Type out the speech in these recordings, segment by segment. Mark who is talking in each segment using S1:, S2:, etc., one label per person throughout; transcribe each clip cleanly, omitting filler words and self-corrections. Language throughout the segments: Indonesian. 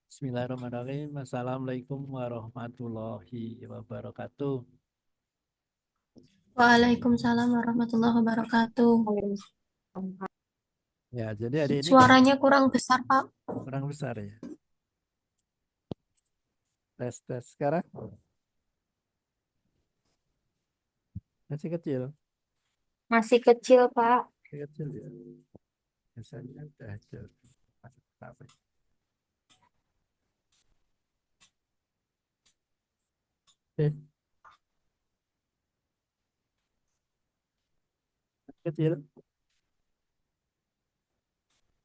S1: Bismillahirrahmanirrahim. Assalamualaikum warahmatullahi wabarakatuh.
S2: Waalaikumsalam warahmatullahi wabarakatuh.
S1: Ya, jadi hari ini
S2: Suaranya kurang besar, Pak.
S1: kurang besar ya. Tes sekarang masih kecil,
S2: Masih kecil, Pak.
S1: masih kecil ya. Biasanya udah ada. Masih apa ya? Eh, masih kecil.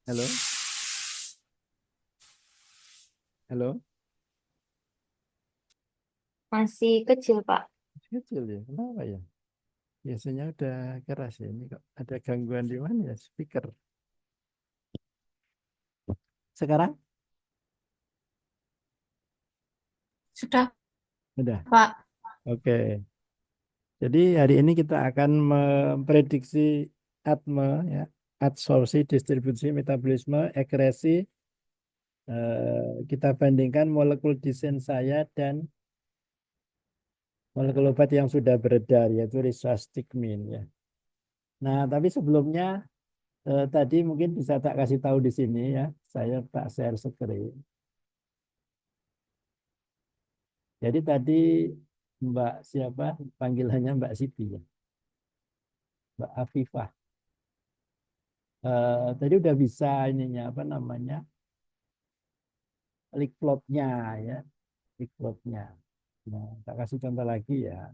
S1: Halo, halo,
S2: Masih kecil, Pak.
S1: masih kecil ya. Kenapa ya? Biasanya udah keras ya. Ini kok ada gangguan di mana ya? Speaker. Sekarang
S2: Sudah,
S1: udah.
S2: Pak.
S1: Oke. Jadi hari ini kita akan memprediksi atme ya, adsorpsi, distribusi, metabolisme, akresi. Kita bandingkan molekul desain saya dan molekul obat yang sudah beredar yaitu risvastiqmin ya. Nah, tapi sebelumnya tadi mungkin bisa tak kasih tahu di sini ya. Saya tak share screen. Jadi tadi Mbak siapa panggilannya Mbak Siti ya, Mbak Afifah. Tadi udah bisa ininya apa namanya? Leak plotnya ya, leak plotnya. Nah, tak kasih contoh lagi ya.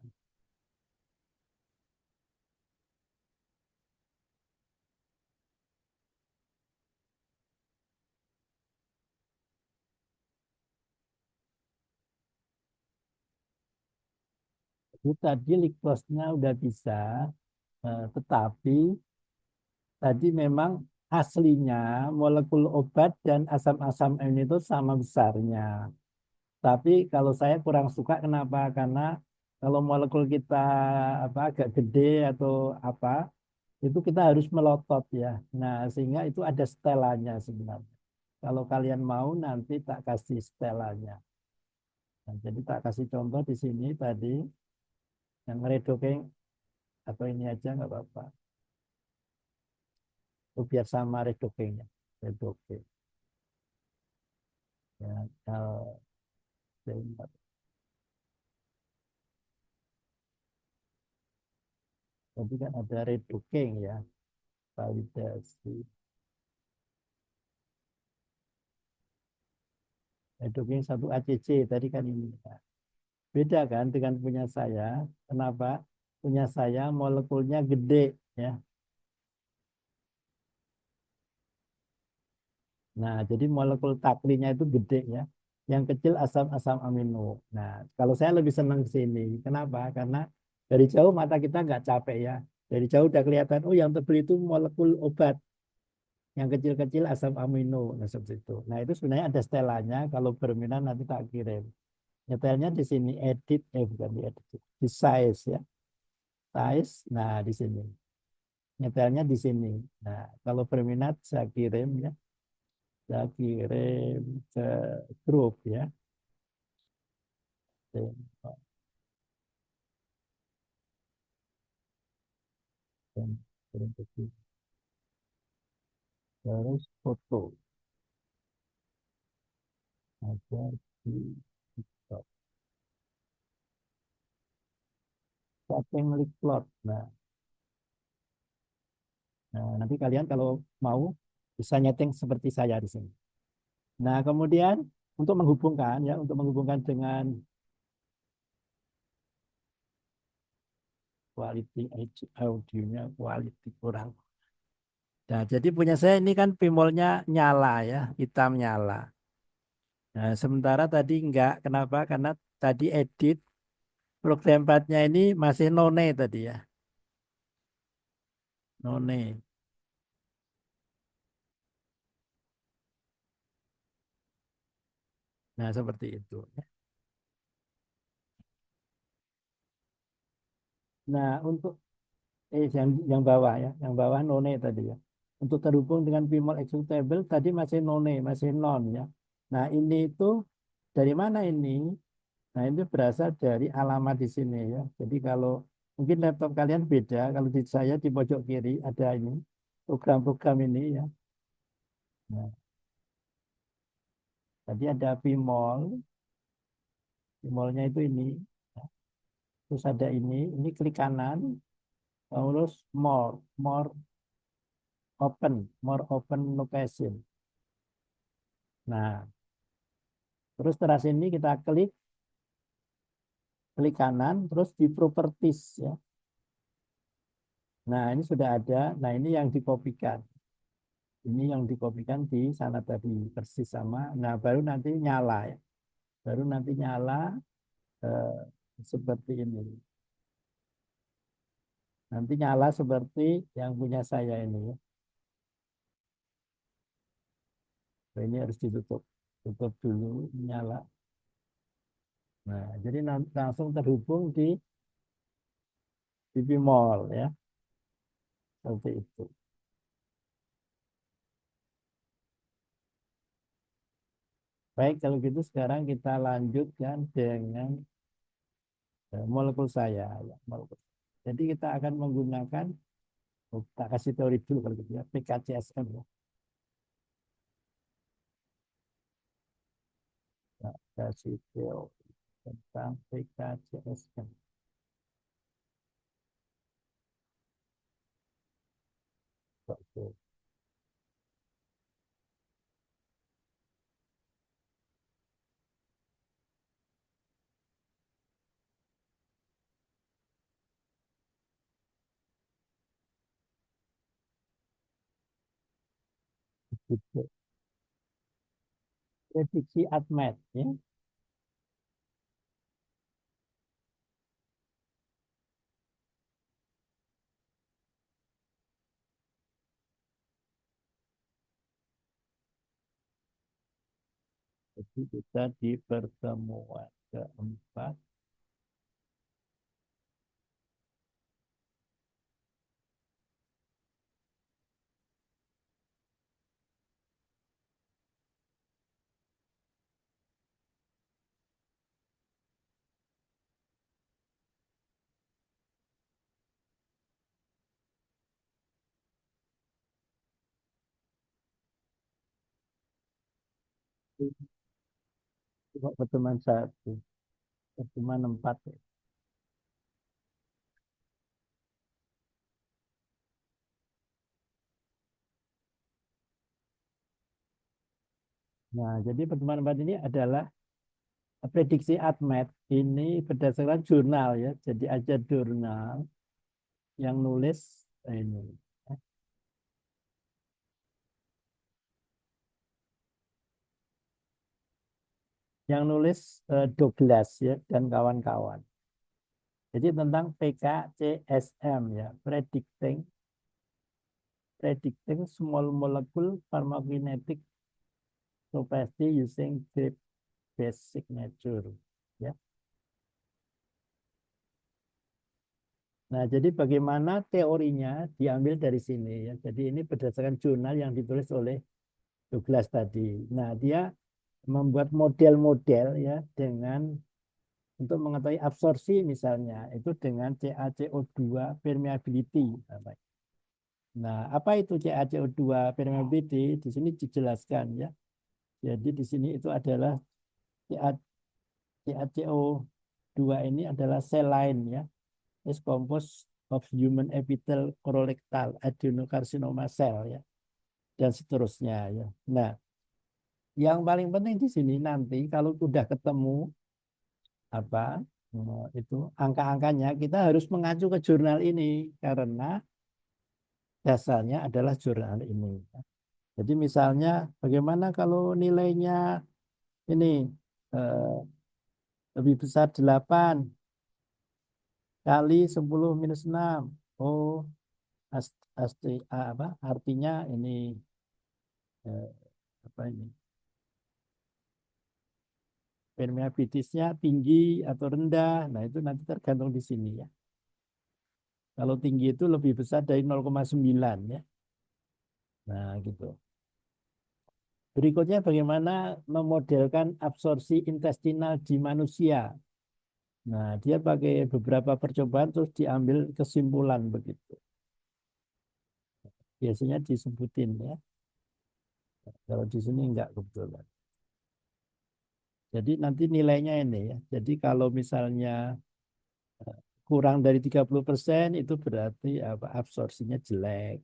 S1: Jadi tadi leak plotnya udah bisa, tetapi tadi memang aslinya molekul obat dan asam-asam amino itu sama besarnya. Tapi kalau saya kurang suka kenapa? Karena kalau molekul kita apa agak gede atau apa, itu kita harus melotot ya. Nah, sehingga itu ada setelannya sebenarnya. Kalau kalian mau nanti tak kasih setelannya. Nah, jadi tak kasih contoh di sini tadi yang redoking atau ini aja nggak apa-apa. Oh, biar sama redokingnya. Redoking. Ya, kalau tadi kan ada redoking ya, validasi. Redoking satu ACC tadi kan ini. Ya. Beda kan dengan punya saya. Kenapa? Punya saya molekulnya gede ya. Nah, jadi molekul taklinya itu gede ya. Yang kecil asam-asam amino. Nah, kalau saya lebih senang ke sini. Kenapa? Karena dari jauh mata kita nggak capek ya. Dari jauh udah kelihatan, oh yang tebel itu molekul obat. Yang kecil-kecil asam amino. Nah, seperti itu. Nah, itu sebenarnya ada setelannya. Kalau berminat nanti tak kirim. Nyetelnya di sini edit, bukan di edit. Di size ya. Size, nah di sini. Nyetelnya di sini. Nah, kalau berminat saya kirim ya. Saya kirim ke grup ya. Dan kirim ke grup. Terus foto ada di TikTok. Setting link plot. Nah, nanti kalian kalau mau bisa nyeting seperti saya di sini. Nah, kemudian untuk menghubungkan ya, untuk menghubungkan dengan quality audionya quality kurang. Nah, jadi punya saya ini kan pimolnya nyala ya, hitam nyala. Nah, sementara tadi enggak. Kenapa? Karena tadi edit program empatnya ini masih none tadi ya. None. Nah, seperti itu. Nah, untuk yang bawah ya, yang bawah none tadi ya. Untuk terhubung dengan pimol executable tadi masih none, masih non ya. Nah, ini itu dari mana ini? Nah, itu berasal dari alamat di sini ya. Jadi kalau mungkin laptop kalian beda, kalau di saya di pojok kiri ada ini program-program ini ya. Nah, tadi ada Vmol, Vmolnya itu ini. Terus ada ini klik kanan, terus more open location. Nah, terus setelah sini kita klik kanan, terus di properties ya. Nah, ini sudah ada. Nah, ini yang dikopikan. Ini yang dikopikan di sana tadi persis sama. Nah, baru nanti nyala ya. Baru nanti nyala eh, seperti ini. Nanti nyala seperti yang punya saya ini ya. Nah, ini harus ditutup. Tutup dulu, nyala. Nah, jadi langsung terhubung di TV Mall ya. Seperti itu. Baik, kalau gitu sekarang kita lanjutkan dengan molekul saya. Ya, molekul. Jadi kita akan menggunakan, tak kasih teori dulu kalau gitu ya, PKCSM. Ya. Tak kasih teori tentang PKCSM. Oke. Gitu. Prediksi ATMET. Ya. Jadi kita di pertemuan keempat pertemuan satu, pertemuan empat. Nah, jadi pertemuan empat ini adalah prediksi ATMET ini berdasarkan jurnal ya. Jadi ada jurnal yang nulis ini. Yang nulis Douglas ya dan kawan-kawan. Jadi tentang PKCSM ya, predicting small molecule pharmacokinetic property using group based signature ya. Nah, jadi bagaimana teorinya diambil dari sini ya. Jadi ini berdasarkan jurnal yang ditulis oleh Douglas tadi. Nah, dia membuat model-model ya dengan untuk mengetahui absorpsi misalnya itu dengan CaCO2 permeability. Nah, apa itu CaCO2 permeability? Di sini dijelaskan ya. Jadi di sini itu adalah CaCO2 ini adalah sel lain ya. Is composed of human epithelial colorectal adenocarcinoma cell ya dan seterusnya ya. Nah, yang paling penting di sini nanti kalau sudah ketemu apa itu angka-angkanya kita harus mengacu ke jurnal ini karena dasarnya adalah jurnal ini. Jadi misalnya bagaimana kalau nilainya ini eh, lebih besar 8 kali 10 minus 6. Oh, apa artinya ini eh, apa ini permeabilitasnya tinggi atau rendah. Nah, itu nanti tergantung di sini ya. Kalau tinggi itu lebih besar dari 0,9 ya. Nah, gitu. Berikutnya bagaimana memodelkan absorpsi intestinal di manusia. Nah, dia pakai beberapa percobaan terus diambil kesimpulan begitu. Biasanya disebutin ya. Kalau di sini enggak kebetulan. Jadi nanti nilainya ini ya. Jadi kalau misalnya kurang dari 30% itu berarti apa, absorpsinya jelek.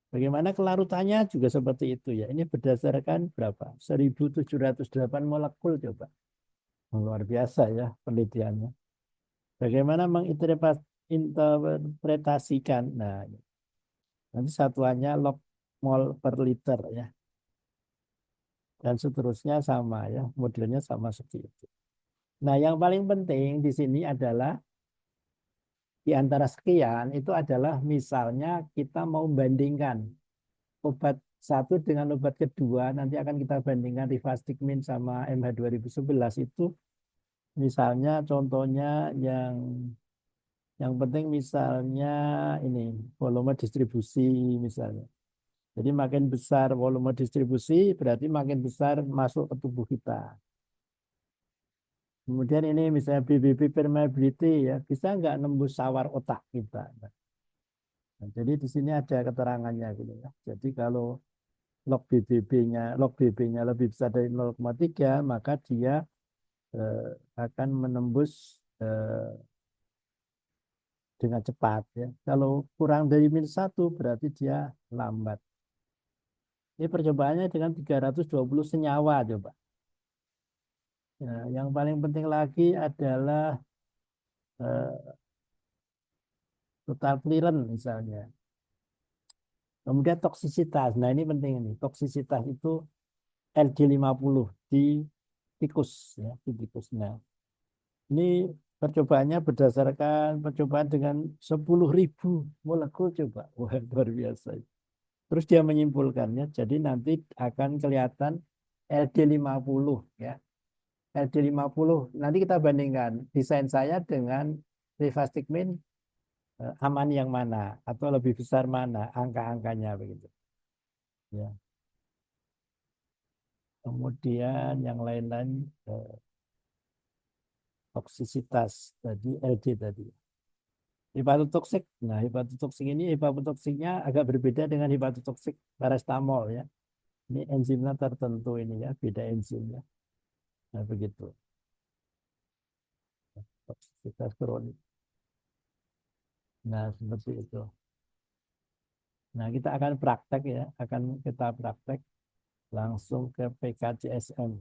S1: Bagaimana kelarutannya juga seperti itu ya. Ini berdasarkan berapa? 1708 molekul coba. Luar biasa ya penelitiannya. Bagaimana menginterpretasikan? Nah, nanti satuannya log mol per liter ya. Dan seterusnya sama ya. Modelnya sama seperti itu. Nah, yang paling penting di sini adalah di antara sekian itu adalah misalnya kita mau bandingkan obat satu dengan obat kedua, nanti akan kita bandingkan rivastigmin sama MH 2011 itu misalnya contohnya yang penting misalnya ini volume distribusi misalnya. Jadi makin besar volume distribusi berarti makin besar masuk ke tubuh kita. Kemudian ini misalnya BBB permeability ya, bisa nggak nembus sawar otak kita. Nah, jadi di sini ada keterangannya gitu ya. Jadi kalau log BB-nya lebih besar dari 0,3 maka dia eh, akan menembus eh, dengan cepat ya. Kalau kurang dari -1 berarti dia lambat. Ini percobaannya dengan 320 senyawa coba. Ya, yang paling penting lagi adalah eh, total clearance misalnya. Kemudian toksisitas. Nah, ini penting ini. Toksisitas itu LD50 di tikus ya, di tikus. Nah, ini percobaannya berdasarkan percobaan dengan 10.000 molekul coba. Wah, luar biasa. Terus dia menyimpulkannya, jadi nanti akan kelihatan LD50 ya. LD50 nanti kita bandingkan desain saya dengan rivastigmin aman yang mana atau lebih besar mana angka-angkanya begitu. Ya. Kemudian yang lain-lain toksisitas tadi LD tadi. Hepatotoksik. Nah, hepatotoksik ini hepatotoksiknya agak berbeda dengan hepatotoksik paracetamol ya. Ini enzimnya tertentu ini ya, beda enzimnya. Nah, begitu. Toksikitas kronik. Nah, seperti itu. Nah, kita akan praktek ya, akan kita praktek langsung ke PKJSM.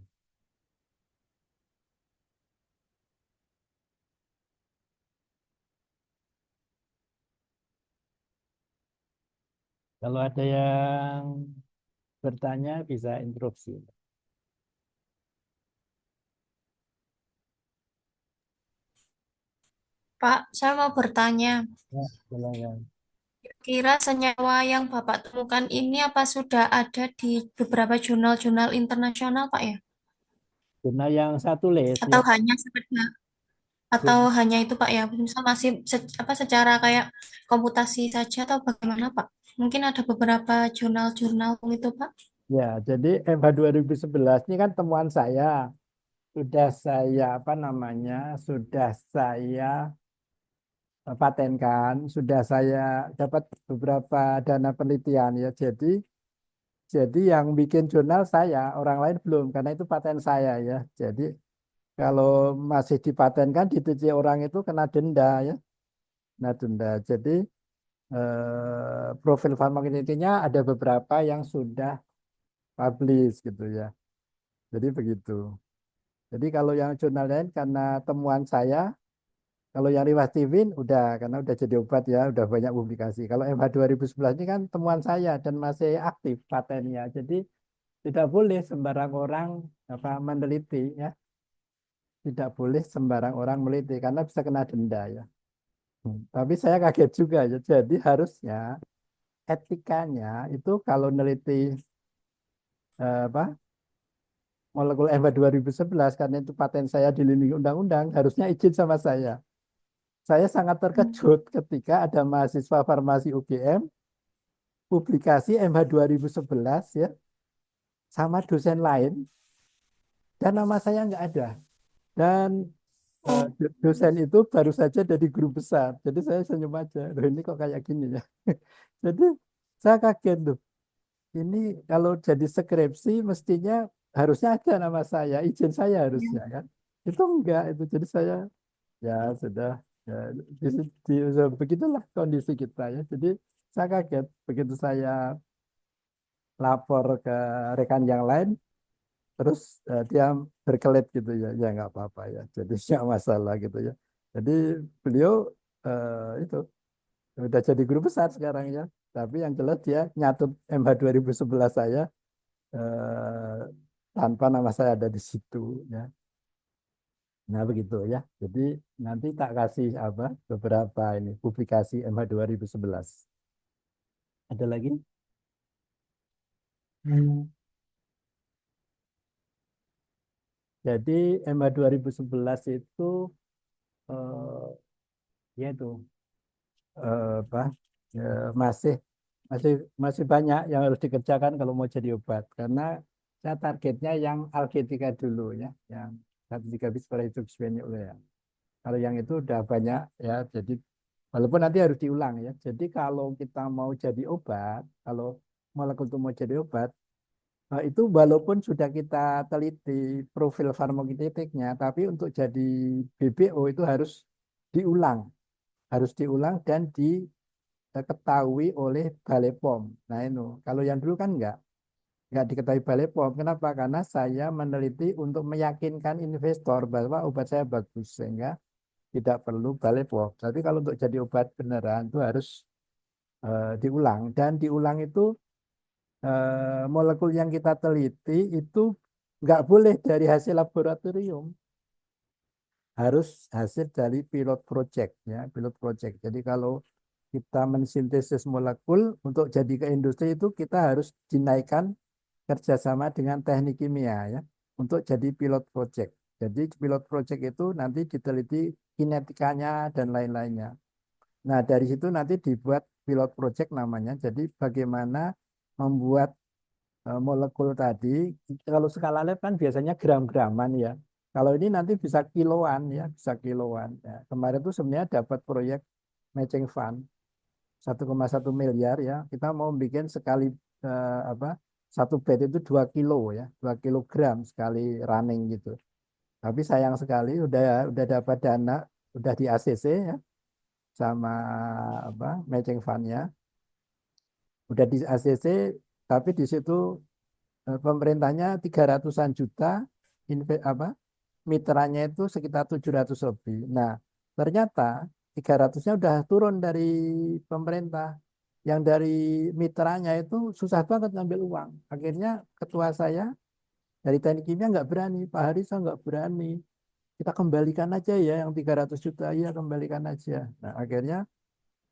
S1: Kalau ada yang bertanya bisa interupsi.
S2: Pak, saya mau bertanya,
S1: Ya, silakan.
S2: kira senyawa yang Bapak temukan ini apa sudah ada di beberapa jurnal-jurnal internasional, Pak ya?
S1: Jurnal yang satu les
S2: Atau
S1: ya.
S2: hanya sekedar atau
S1: Jurnal-
S2: hanya itu, Pak ya? Misal masih apa secara kayak komputasi saja atau bagaimana, Pak? Mungkin ada beberapa jurnal-jurnal itu, Pak.
S1: Ya, jadi MH 2011 ini kan temuan saya. Sudah saya apa namanya? Sudah saya patenkan, sudah saya dapat beberapa dana penelitian ya. Jadi yang bikin jurnal saya, orang lain belum karena itu paten saya ya. Jadi kalau masih dipatenkan diteliti orang itu kena denda ya. Nah, denda. Jadi profil farmakokinetinya ada beberapa yang sudah publish gitu ya. Jadi begitu. Jadi kalau yang jurnal lain karena temuan saya, kalau yang rivastimin udah karena udah jadi obat ya, udah banyak publikasi. Kalau MH 2011 ini kan temuan saya dan masih aktif patennya. Jadi tidak boleh sembarang orang apa meneliti ya. Tidak boleh sembarang orang meneliti karena bisa kena denda ya. Tapi saya kaget juga ya. Jadi harusnya etikanya itu kalau meneliti apa molekul MH 2011 karena itu paten saya dilindungi undang-undang harusnya izin sama saya. Saya sangat
S2: Hmm.
S1: terkejut ketika ada mahasiswa farmasi UGM publikasi MH 2011 ya. sama dosen lain dan nama saya nggak ada. Dan
S2: Oh,
S1: dosen itu baru saja dari guru besar. Jadi saya senyum aja. Loh, ini kok kayak gini ya. Jadi saya kaget tuh. Ini kalau jadi skripsi mestinya harusnya ada nama saya, izin saya harusnya
S2: iya.
S1: kan. Itu enggak itu. Jadi saya ya sudah ya, begitulah kondisi kita ya. Jadi saya kaget begitu saya lapor ke rekan yang lain, terus dia berkelit gitu ya, ya nggak apa-apa ya. Jadi nggak masalah gitu ya. Jadi beliau itu udah jadi guru besar sekarang ya. Tapi yang jelas dia nyatut MH 2011 saya eh, tanpa nama saya ada di situ ya. Nah begitu ya. Jadi nanti tak kasih apa beberapa ini publikasi MH 2011. Ada lagi? Hmm. Jadi MH 2011 itu ya itu apa ya, masih masih masih banyak yang harus dikerjakan kalau mau jadi obat karena saya targetnya yang alketika dulu ya, yang 1,3 bis per hidroksianurea. Kalau yang itu udah banyak ya, jadi walaupun nanti harus diulang ya. Jadi kalau kita mau jadi obat, kalau molekul itu mau jadi obat, itu walaupun sudah kita teliti profil farmakokinetiknya, tapi untuk jadi BBO itu diulang, harus diulang dan diketahui oleh Balai POM. Nah itu, kalau yang dulu kan nggak diketahui Balai POM. Kenapa? Karena saya meneliti untuk meyakinkan investor bahwa obat saya bagus sehingga tidak perlu Balai POM. Tapi kalau untuk jadi obat beneran itu harus diulang dan diulang itu molekul yang kita teliti itu nggak boleh dari hasil laboratorium, harus hasil dari pilot project ya, pilot project. Jadi kalau kita mensintesis molekul untuk jadi ke industri itu kita harus dinaikkan kerjasama dengan teknik kimia ya untuk jadi pilot project. Jadi pilot project itu nanti diteliti kinetikanya dan lain-lainnya. Nah, dari situ nanti dibuat pilot project namanya. Jadi bagaimana membuat molekul tadi, kalau skala lab kan biasanya gram-graman ya. Kalau ini nanti bisa kiloan ya, bisa kiloan. Ya. Kemarin tuh sebenarnya dapat proyek matching fund 1,1 miliar ya. Kita mau bikin sekali apa satu bed itu 2 kilo ya, 2 kilogram sekali running gitu. Tapi sayang sekali udah dapat dana, udah di ACC ya sama apa matching fundnya, udah di ACC, tapi di situ pemerintahnya 300-an juta, apa mitranya itu sekitar 700 lebih. Nah, ternyata 300-nya udah turun dari pemerintah. Yang dari mitranya itu susah banget ngambil uang. Akhirnya ketua saya dari teknik kimia nggak berani, Pak Haris nggak berani. Kita kembalikan aja ya yang 300 juta, ya kembalikan aja. Nah, akhirnya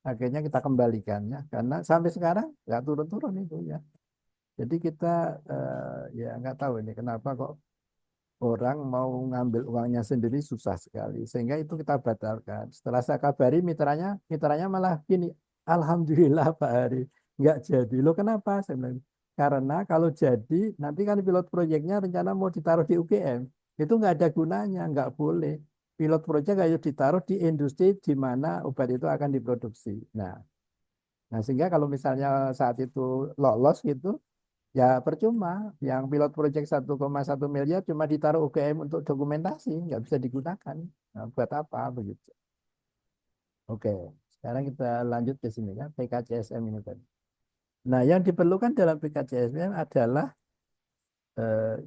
S1: akhirnya kita kembalikan ya, karena sampai sekarang nggak turun-turun itu ya. Jadi kita ya nggak tahu ini kenapa kok orang mau ngambil uangnya sendiri susah sekali. Sehingga itu kita batalkan. Setelah saya kabari mitranya malah gini, Alhamdulillah Pak Hari, nggak jadi. Lo kenapa? Saya bilang, karena kalau jadi, nanti kan pilot proyeknya rencana mau ditaruh di UGM. Itu nggak ada gunanya, nggak boleh. Pilot proyek harus ditaruh di industri di mana obat itu akan diproduksi. Nah, sehingga kalau misalnya saat itu lolos gitu, ya percuma, yang pilot project 1,1 miliar cuma ditaruh UGM untuk dokumentasi, nggak bisa digunakan. Nah, buat apa begitu? Oke, sekarang kita lanjut ke sini ya, PKCSM ini tadi. Nah, yang diperlukan dalam PKCSM adalah,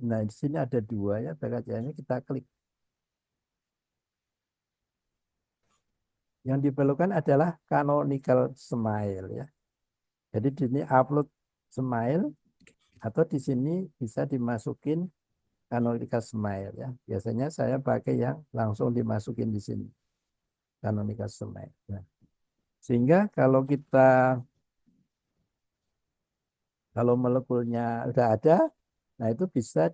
S1: nah di sini ada dua ya PKCSM, kita klik. Yang diperlukan adalah canonical smile ya. Jadi di sini upload smile atau di sini bisa dimasukin canonical smile ya. Biasanya saya pakai yang langsung dimasukin di sini. Canonical smile. Nah, sehingga kalau molekulnya udah ada, nah itu bisa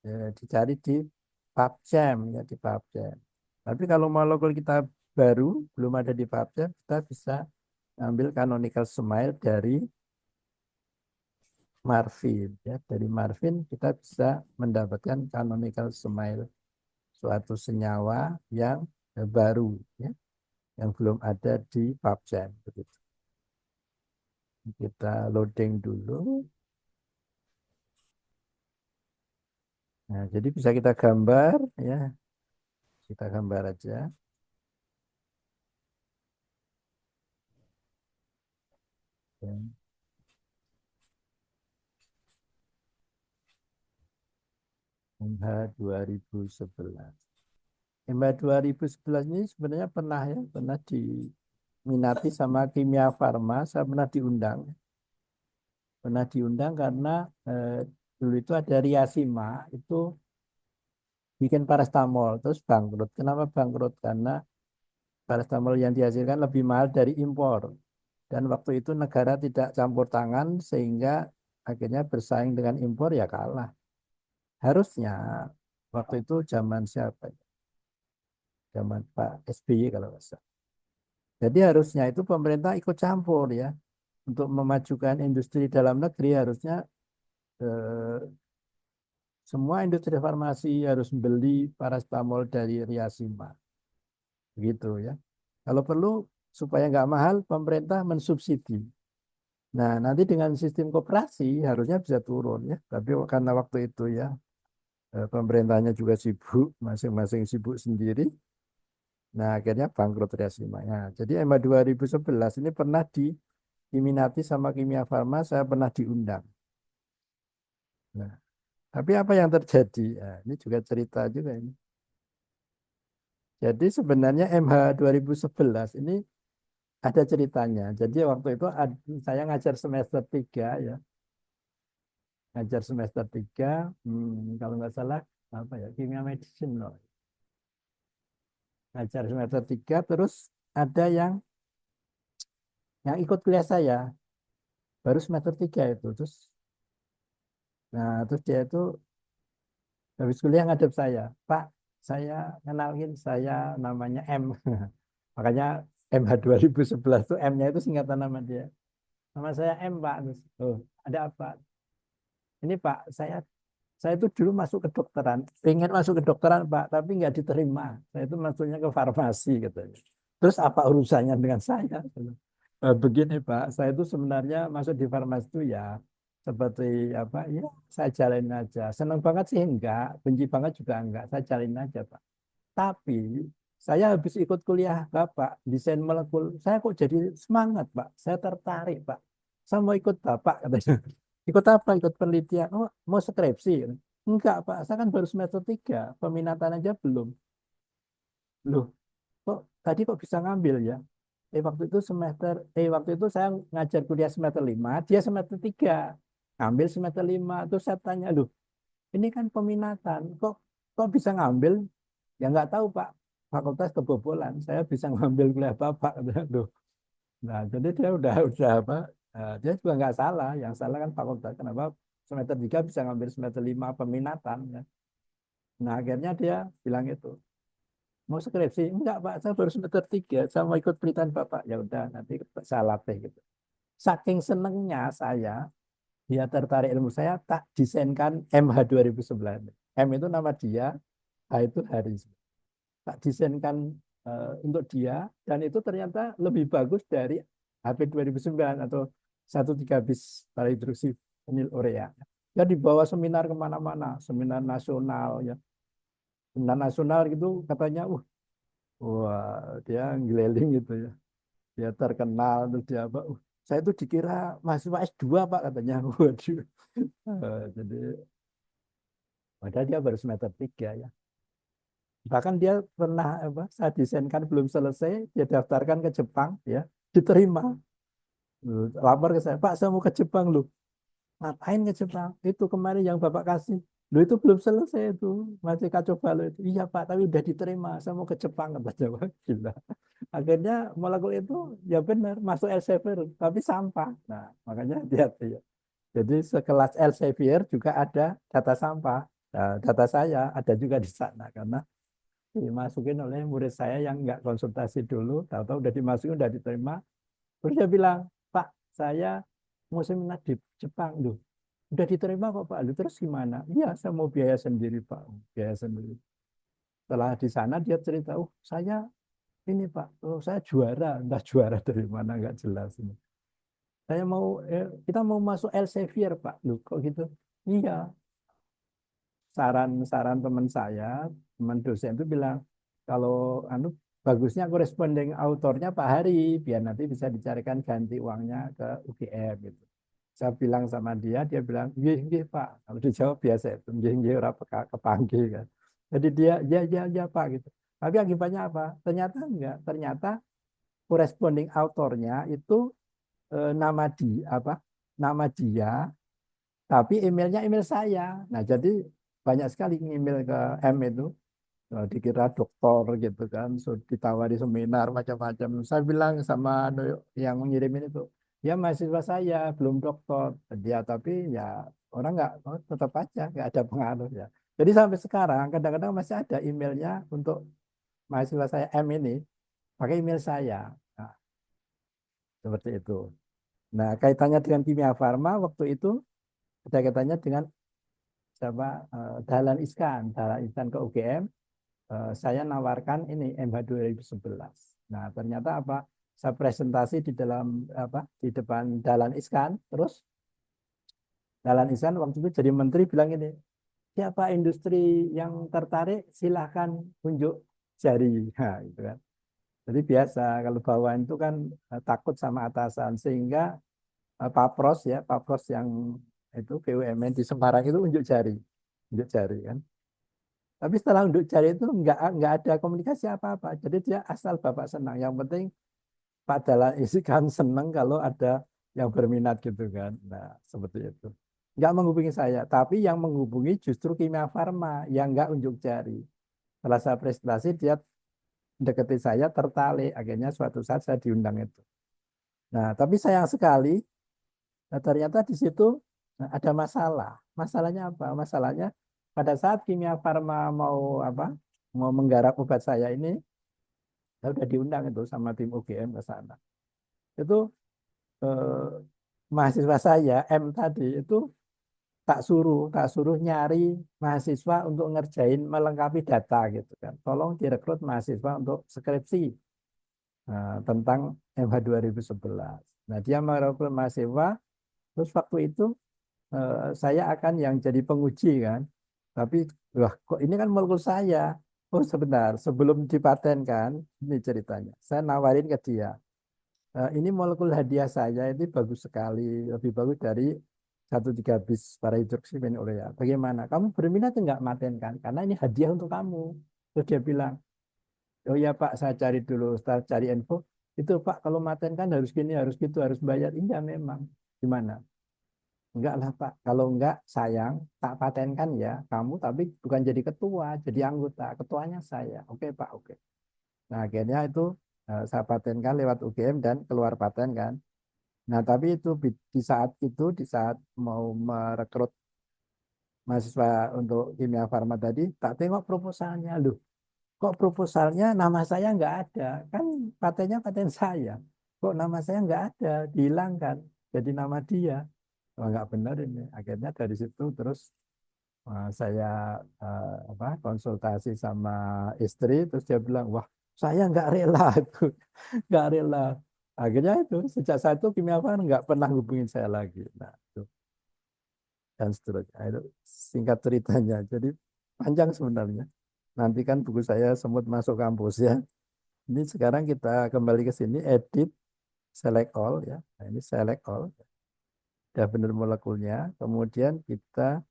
S1: dicari di PubChem ya di PubChem. Tapi kalau molekul kita baru belum ada di PubChem, kita bisa ambil canonical smile dari Marvin ya. Dari Marvin kita bisa mendapatkan canonical smile, suatu senyawa yang baru ya, yang belum ada di PubChem begitu. Kita loading dulu. Nah, jadi bisa kita gambar ya. Kita gambar aja. Ya. MH 2011. MH 2011 ini sebenarnya pernah diminati sama Kimia Farma. Saya pernah diundang karena dulu itu ada Riasima itu bikin paracetamol terus bangkrut. Kenapa bangkrut? Karena paracetamol yang dihasilkan lebih mahal dari impor. Dan waktu itu negara tidak campur tangan sehingga akhirnya bersaing dengan impor ya kalah. Harusnya waktu itu zaman siapa? Zaman Pak SBY kalau nggak salah. Jadi harusnya itu pemerintah ikut campur ya. Untuk memajukan industri dalam negeri harusnya eh, semua industri farmasi harus membeli paracetamol dari Riasima. Begitu ya. Kalau perlu supaya nggak mahal, pemerintah mensubsidi. Nah, nanti dengan sistem koperasi harusnya bisa turun ya. Tapi karena waktu itu ya pemerintahnya juga sibuk, masing-masing sibuk sendiri. Nah, akhirnya bangkrut Riasima. Nah, jadi EMA 2011 ini pernah diminati sama Kimia Farma, saya pernah diundang. Nah, tapi apa yang terjadi? Nah, ini juga cerita juga ini. Jadi sebenarnya MH 2011 ini ada ceritanya. Jadi waktu itu saya ngajar semester 3 ya. Ngajar semester 3 kalau nggak salah apa ya, kimia medicine loh. Ngajar semester 3 terus ada yang ikut kuliah saya baru semester 3 itu. Terus dia itu habis kuliah ngadep saya, Pak, saya kenalin saya namanya M. Makanya MH 2011 itu M-nya itu singkatan nama dia. Nama saya M, Pak. Terus, oh, ada apa? Ini Pak, saya itu dulu masuk ke dokteran, pengen masuk ke dokteran Pak, tapi nggak diterima. Saya itu masuknya ke farmasi katanya. Terus apa urusannya dengan saya? Begini Pak, saya itu sebenarnya masuk di farmasi itu ya seperti apa ya, saya jalanin aja. Senang banget sih enggak, benci banget juga enggak, saya jalanin aja Pak. Tapi saya habis ikut kuliah Bapak desain molekul, saya kok jadi semangat Pak. Saya tertarik Pak. Saya mau ikut Bapak katanya. Ikut apa? Ikut penelitian. Oh, mau skripsi? Enggak Pak, saya kan baru semester 3, peminatan aja belum. Loh, kok tadi kok bisa ngambil ya? Waktu itu saya ngajar kuliah semester 5, dia semester 3. Ngambil semester 5. Terus saya tanya, loh, ini kan peminatan. Kok bisa ngambil? Ya nggak tahu Pak, fakultas kebobolan. Saya bisa ngambil kuliah Bapak. Loh. Nah, jadi dia udah apa? Dia juga nggak salah. Yang salah kan fakultas. Kenapa semester 3 bisa ngambil semester 5 peminatan? Ya. Nah, akhirnya dia bilang itu. Mau skripsi? Enggak Pak, saya baru semester 3. Saya mau ikut penelitian Bapak. Ya udah, nanti saya latih gitu. Saking senengnya saya, dia tertarik ilmu saya, tak desainkan MH 2009. M itu nama dia, H itu hari. Tak desainkan untuk dia dan itu ternyata lebih bagus dari HP 2009 atau 13 bis hidroksi vinil urea. Ya dibawa seminar kemana-mana, seminar nasional ya. Seminar nasional gitu katanya, wah dia ngeliling gitu ya. Dia terkenal terus dia apa? Saya itu dikira mahasiswa S2 Pak katanya. Waduh. Jadi padahal dia baru semester 3 ya. Bahkan dia pernah apa? Saya desainkan belum selesai, dia daftarkan ke Jepang ya, diterima. Lapor ke saya, Pak, saya mau ke Jepang loh. Ngapain ke Jepang? Itu kemarin yang Bapak kasih. Loh itu belum selesai itu, masih kacau balau itu. Iya Pak, tapi udah diterima. Saya mau ke Jepang kata Jawa. Gila. Akhirnya molekul itu ya benar masuk Elsevier, tapi sampah. Nah, makanya hati-hati ya. Jadi sekelas Elsevier juga ada data sampah. Nah, data saya ada juga di sana karena dimasukin oleh murid saya yang nggak konsultasi dulu, tahu-tahu udah dimasukin, udah diterima. Terus dia bilang, Pak, saya mau seminar di Jepang loh. udah diterima kok Pak. Lu terus gimana? Iya, saya mau biaya sendiri Pak, biaya sendiri. Setelah di sana dia cerita, oh saya ini Pak, oh saya juara, entah juara dari mana nggak jelas ini. Saya mau, kita mau masuk Elsevier Pak. Lu kok gitu? Iya, saran-saran teman saya, teman dosen itu bilang kalau anu bagusnya corresponding autornya Pak Hari biar nanti bisa dicarikan ganti uangnya ke UGM gitu. Saya bilang sama dia, dia bilang, nggih, nggih Pak. Kalau dijawab biasa itu, nggih, nggih, ora kepanggil kan. Jadi dia, ya, Pak gitu. Tapi akibatnya apa? Ternyata enggak. Ternyata corresponding autornya itu nama di apa? Nama dia, tapi emailnya email saya. Nah, jadi banyak sekali email ke M itu. Dikira doktor gitu kan, so, ditawari seminar macam-macam. Saya bilang sama yang ngirimin itu, ya mahasiswa saya belum doktor, dia tapi ya orang nggak oh, tetap aja nggak ada pengaruh ya. Jadi sampai sekarang kadang-kadang masih ada emailnya untuk mahasiswa saya M ini pakai email saya. Nah, seperti itu. Nah, kaitannya dengan kimia farma waktu itu ada kaitannya dengan siapa Dahlan Iskan, Dahlan Iskan ke UGM. Saya nawarkan ini MH 2011. Nah, ternyata apa? Saya presentasi di dalam apa? Di depan Dahlan Iskan, terus Dahlan Iskan waktu itu jadi menteri bilang ini, siapa industri yang tertarik silahkan unjuk jari. Nah, gitu kan. Jadi biasa kalau bawahan itu kan takut sama atasan sehingga Papros ya, Papros yang itu BUMN di Semarang itu unjuk jari kan. Tapi setelah untuk cari itu nggak ada komunikasi apa-apa. Jadi dia asal Bapak senang. Yang penting Pak Dahlan isi kan senang kalau ada yang berminat gitu kan. Nah, seperti itu. Nggak menghubungi saya, tapi yang menghubungi justru Kimia Farma yang nggak unjuk jari. Setelah saya presentasi, dia deketi saya, tertarik. Akhirnya suatu saat saya diundang itu. Nah, tapi sayang sekali, ternyata di situ ada masalah. Masalahnya apa? Masalahnya pada saat Kimia Farma mau apa? Mau menggarap obat saya ini, saya udah diundang itu sama tim UGM ke sana. Itu eh, mahasiswa saya M tadi itu tak suruh nyari mahasiswa untuk ngerjain melengkapi data gitu kan. Tolong direkrut mahasiswa untuk skripsi tentang MH 2011. Nah, dia merekrut mahasiswa, terus waktu itu saya akan yang jadi penguji kan. Tapi wah kok ini kan molekul saya. Oh sebentar, sebelum dipatenkan, ini ceritanya. Saya nawarin ke dia, ini molekul hadiah saya ini bagus sekali, lebih bagus dari 1,3 bis para hidroksimenurea. Bagaimana? Kamu berminat enggak matenkan? Karena ini hadiah untuk kamu. Terus dia bilang, oh ya Pak, saya cari dulu, setelah cari info. Itu Pak, kalau matenkan harus gini, harus gitu, harus bayar. Iya memang. Gimana? Enggak lah Pak, kalau enggak sayang, tak patenkan ya kamu, tapi bukan jadi ketua, jadi anggota. Ketuanya saya. Oke Pak, oke. Nah akhirnya itu saya patenkan lewat UGM dan keluar paten kan. Nah tapi itu di saat mau merekrut mahasiswa untuk kimia farma tadi, tak tengok proposalnya. Loh, kok proposalnya nama saya enggak ada? Kan patennya paten saya. Kok nama saya enggak ada? Dihilangkan. Jadi nama dia. Oh, enggak benar ini. Akhirnya dari situ terus saya apa konsultasi sama istri terus dia bilang wah saya nggak rela itu nggak rela akhirnya itu sejak saat itu Kimia Farma nggak pernah hubungin saya lagi nah itu dan seterusnya itu singkat ceritanya jadi panjang sebenarnya nanti kan buku saya semut masuk kampus ya ini sekarang kita kembali ke sini edit select all ya nah, ini select all udah benar molekulnya kemudian kita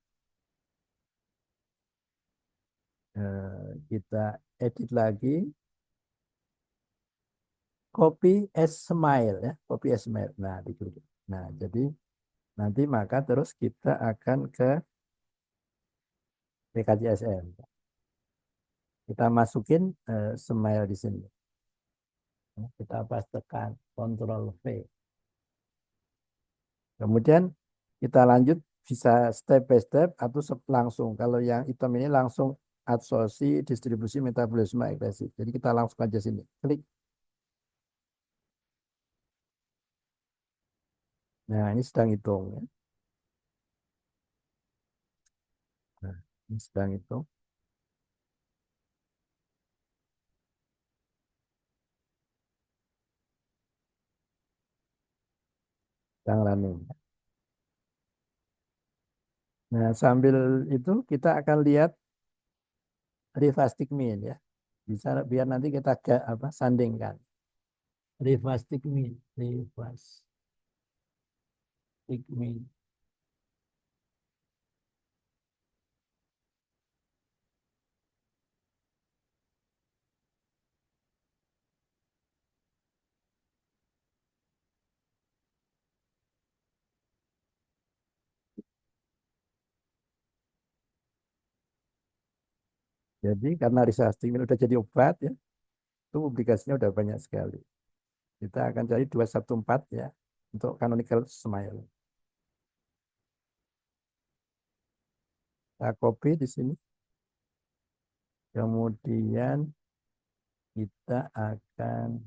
S1: edit lagi copy as smile ya, copy as smile. Nah, diklik. Nah, jadi nanti maka terus kita akan ke PKJSN. Kita masukin smile di sini. Kita pastikan Ctrl V. Kemudian kita lanjut bisa step by step atau langsung. Kalau yang hitam ini langsung adsorpsi, distribusi, metabolisme, agresi. Jadi kita langsung aja sini. Klik. Nah, ini sedang hitung ya. Nah, ini sedang itu, sedang running. Nah, sambil itu kita akan lihat rifastik mean ya. Bisa biar nanti kita apa sandingkan. Rifastik mean, rifastik mean. Jadi karena rifastik mean udah jadi obat ya, itu publikasinya udah banyak sekali. Kita akan cari 214 ya untuk canonical smile. Kita copy di sini. Kemudian kita akan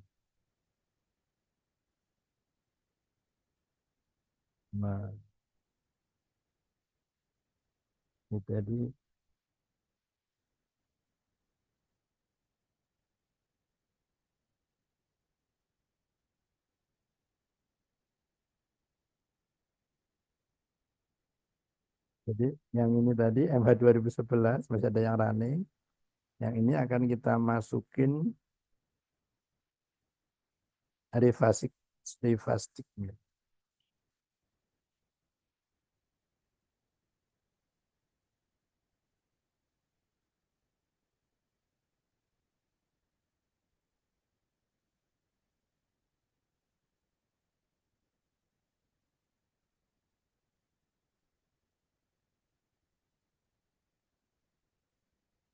S1: jadi jadi yang ini tadi MH 2011 masih ada yang running. Yang ini akan kita masukin rifastik rifastiknya.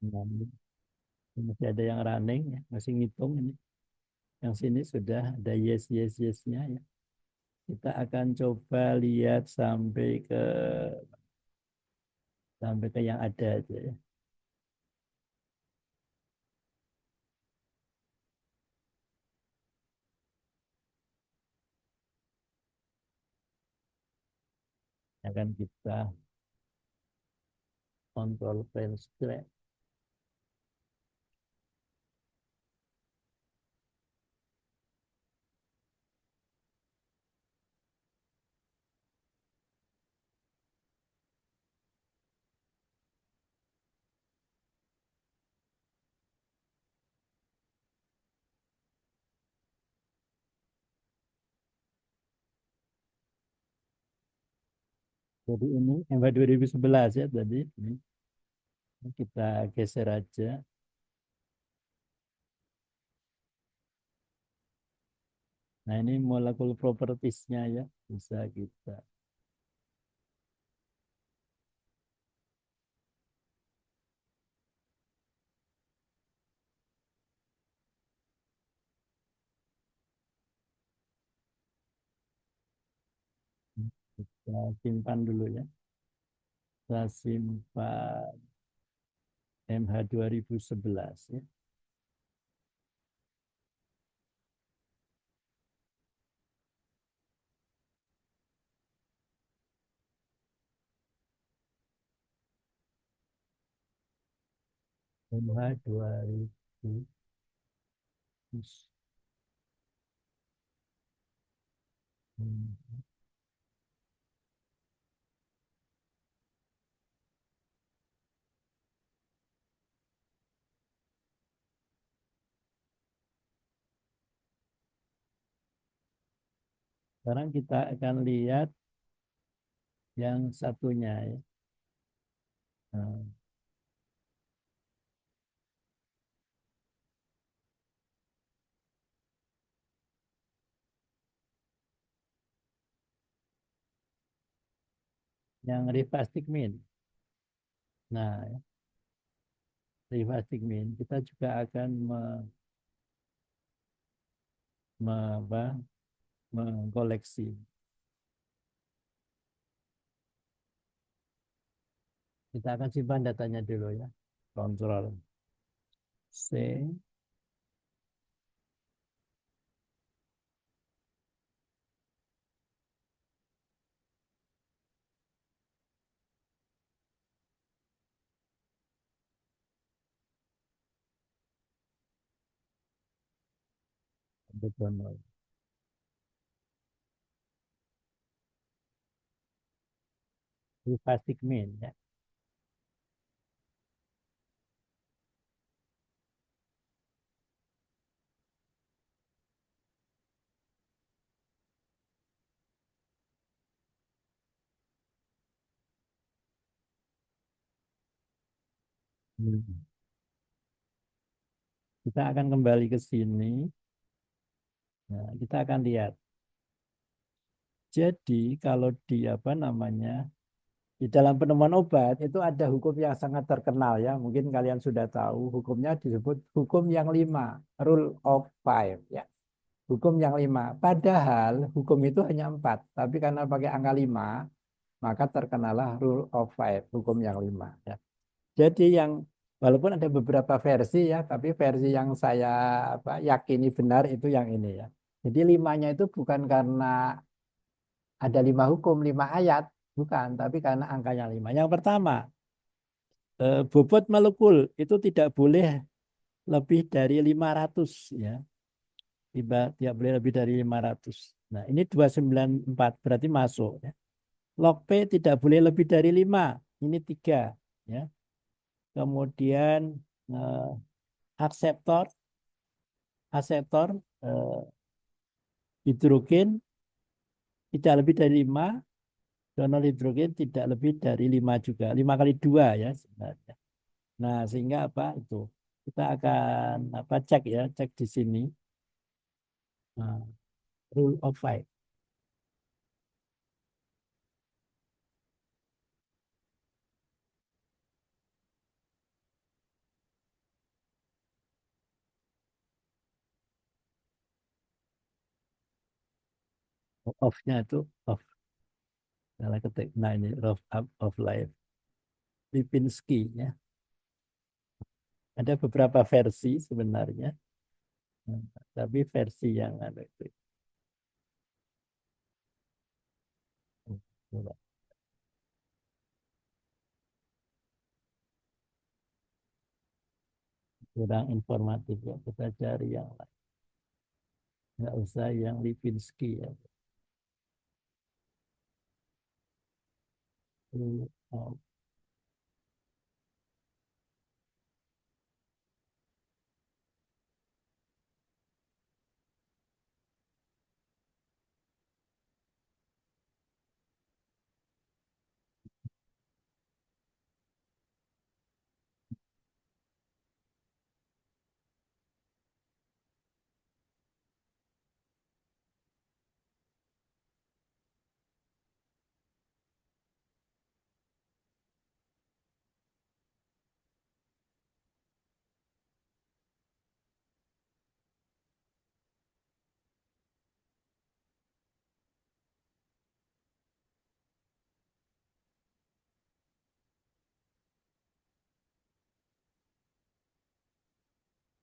S1: Nah, ini masih ada yang running ya, masih ngitung ini. Yang sini sudah ada yes yes yesnya ya. Kita akan coba lihat sampai ke yang ada aja ya. Akan kita kontrol file script. Jadi ini MH 2011 ya tadi. Ini kita geser aja. Nah ini molekul propertiesnya ya. Bisa kita. Kita simpan dulu ya. Kita simpan MH 2011 ya. MH 2000. Sekarang kita akan lihat yang satunya ya. Nah, yang rifastik mean. Nah, rifastik mean kita juga akan apa, mengkoleksi. Kita akan simpan datanya dulu ya. Kontrol C. Betul. Basic mean ya. Hmm. Kita akan kembali ke sini. Nah, kita akan lihat. Jadi kalau di apa namanya di dalam penemuan obat itu ada hukum yang sangat terkenal ya. Mungkin kalian sudah tahu hukumnya disebut hukum yang lima, rule of five ya. Hukum yang lima. Padahal hukum itu hanya empat, tapi karena pakai angka lima, maka terkenalah rule of five, hukum yang lima ya. Jadi yang walaupun ada beberapa versi ya, tapi versi yang saya apa, yakini benar itu yang ini ya. Jadi limanya itu bukan karena ada lima hukum, lima ayat, bukan, tapi karena angkanya lima. Yang pertama, bobot molekul itu tidak boleh lebih dari 500 ya. Tidak boleh lebih dari 500. Nah, ini 294 berarti masuk ya. Log P tidak boleh lebih dari 5. Ini 3 ya. Kemudian eh, akseptor aseptor hidrogen tidak lebih dari 5, donor hidrogen tidak lebih dari 5 juga. 5 kali 2 ya sebenarnya. Nah, sehingga apa itu? Kita akan apa cek ya, cek di sini. Nah, rule of five. Of-nya itu of. Salah ketik. Nah, ini of life. Lipinski ya. Ada beberapa versi sebenarnya. Hmm, tapi versi yang ada itu kurang informatif ya. Kita cari yang lain. Nggak usah yang Lipinski ya. Oh,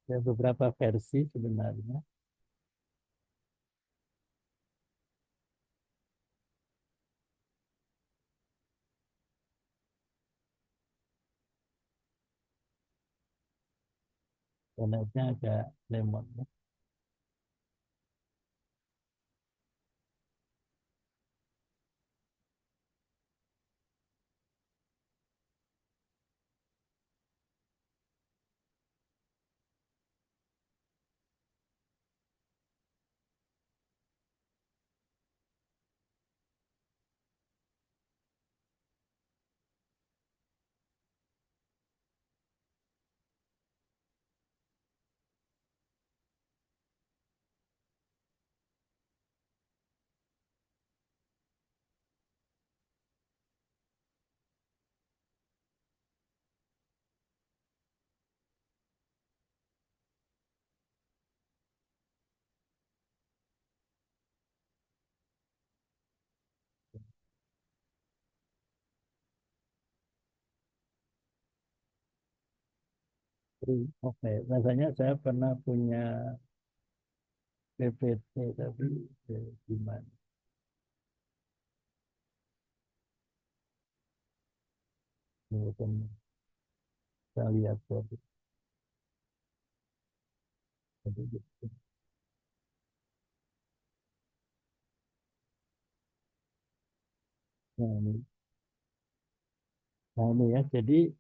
S1: ada beberapa versi sebenarnya. Warnanya agak lemon ya. Oke, rasanya saya pernah punya PPT tapi gimana? Mungkin saya lihat tadi. Nah, ini ya. Jadi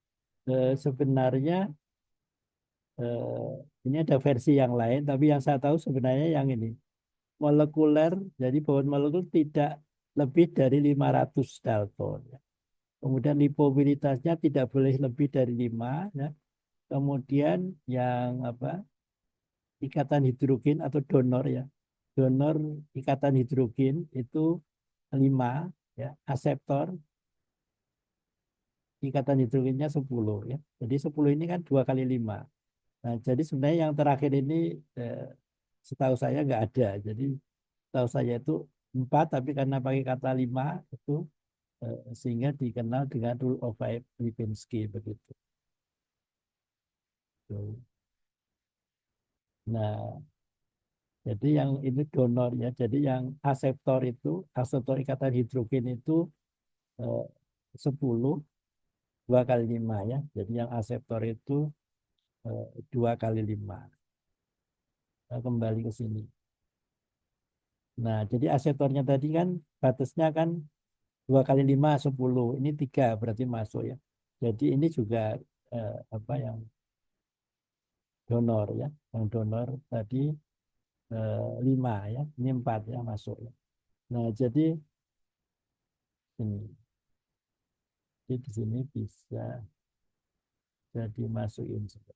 S1: sebenarnya ini ada versi yang lain, tapi yang saya tahu sebenarnya yang ini molekuler. Jadi bobot molekul tidak lebih dari 500 Dalton. Ya. Kemudian lipomilitasnya tidak boleh lebih dari 5. Ya. Kemudian yang apa ikatan hidrogen atau donor ya. Donor ikatan hidrogen itu 5 ya. Aseptor ikatan hidrogennya 10 ya. Jadi 10 ini kan 2 kali 5. Nah, jadi sebenarnya yang terakhir ini eh, setahu saya nggak ada. Jadi setahu saya itu 4, tapi karena pakai kata 5 itu sehingga dikenal dengan rule of five Lipinski begitu. Nah, jadi yang ini donor ya. Jadi yang aseptor ikatan hidrogen itu eh, 10 2 kali 5 ya. Jadi yang aseptor itu 2 kali 5. Nah, kembali ke sini. Nah, jadi aseptornya tadi kan batasnya kan 2 kali 5 10. Ini 3 berarti masuk ya. Jadi ini juga apa yang donor ya. Yang donor tadi 5 ya. Ini 4 ya masuk ya. Nah, jadi ini. Jadi di sini bisa jadi masukin seperti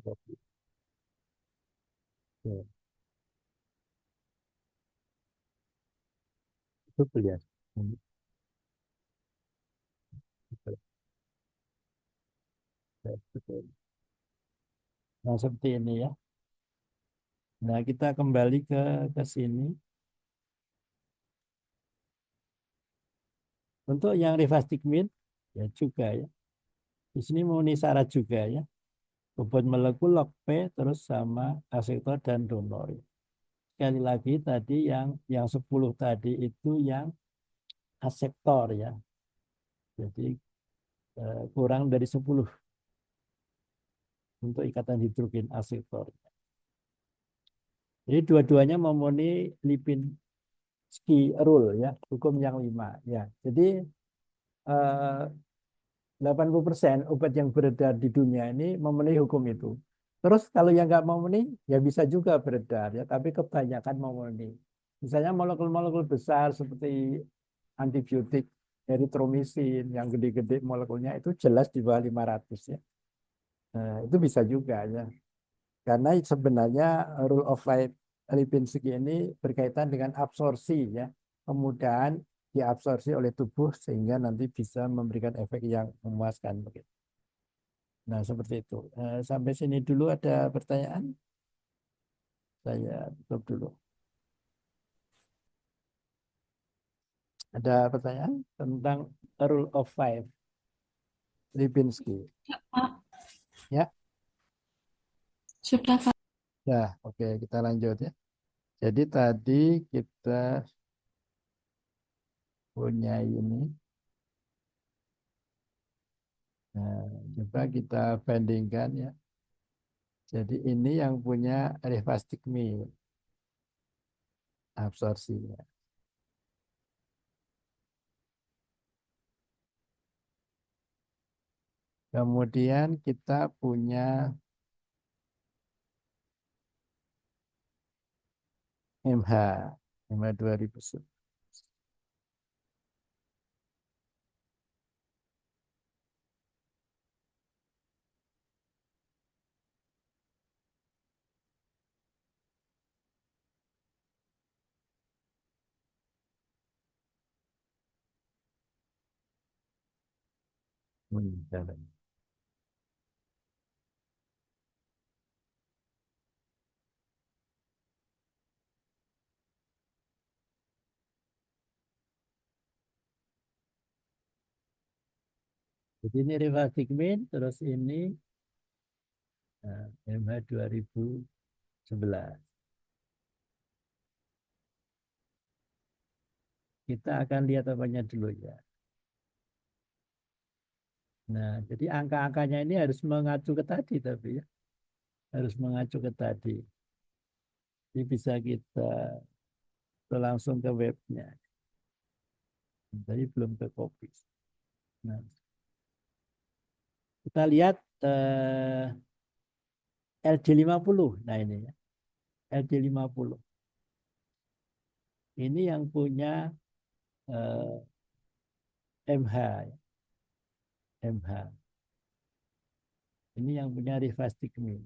S1: kopi. Ya, itu kelihatan. Ini, betul. Betul. Nah, seperti ini ya. Nah, kita kembali ke sini. Untuk yang rivastigmine ya juga ya. Di sini memenuhi syarat juga ya. Bobot molekul log P terus sama asektor dan donor. Sekali lagi tadi yang 10 tadi itu yang aseptor ya. Jadi kurang dari 10 untuk ikatan hidrogen aseptor. Jadi dua-duanya memenuhi Lipinski rule ya, hukum yang 5 ya. Jadi 80% obat yang beredar di dunia ini memenuhi hukum itu. Terus kalau yang nggak memenuhi, ya bisa juga beredar ya, tapi kebanyakan memenuhi. Misalnya molekul-molekul besar seperti antibiotik, eritromisin, yang gede-gede molekulnya itu jelas di bawah 500 ya. Nah, itu bisa juga ya. Karena sebenarnya rule of five Lipinski ini berkaitan dengan absorpsi ya. Kemudahan diabsorpsi oleh tubuh sehingga nanti bisa memberikan efek yang memuaskan begitu. Nah, seperti itu. Sampai sini dulu ada pertanyaan? Saya tutup dulu. Ada pertanyaan tentang rule of five Lipinski?
S2: Pak,
S1: Ya,
S2: sudah Pak.
S1: ya, oke, kita lanjut ya. Jadi tadi kita punya ini. Nah, coba kita bandingkan ya. Jadi ini yang punya rivastigmi absorpsinya. Kemudian kita punya MH, MH 2000. Jadi ini rivastigmin, terus ini MH 2011. Kita akan lihat apanya dulu ya. Nah, jadi angka-angkanya ini harus mengacu ke tadi tapi ya. Harus mengacu ke tadi. Jadi bisa kita langsung ke webnya. Tadi belum ke copy. Nah, kita lihat LD50. Nah ini ya. LD50. Ini yang punya MH. Ya. MH. Ini yang punya rifastigmin.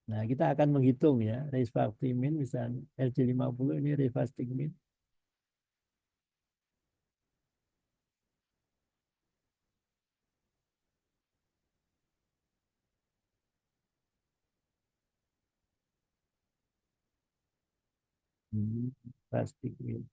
S1: Nah, kita akan menghitung ya, rifastigmin misalnya LD50 ini rifastigmin. Rifastigmin.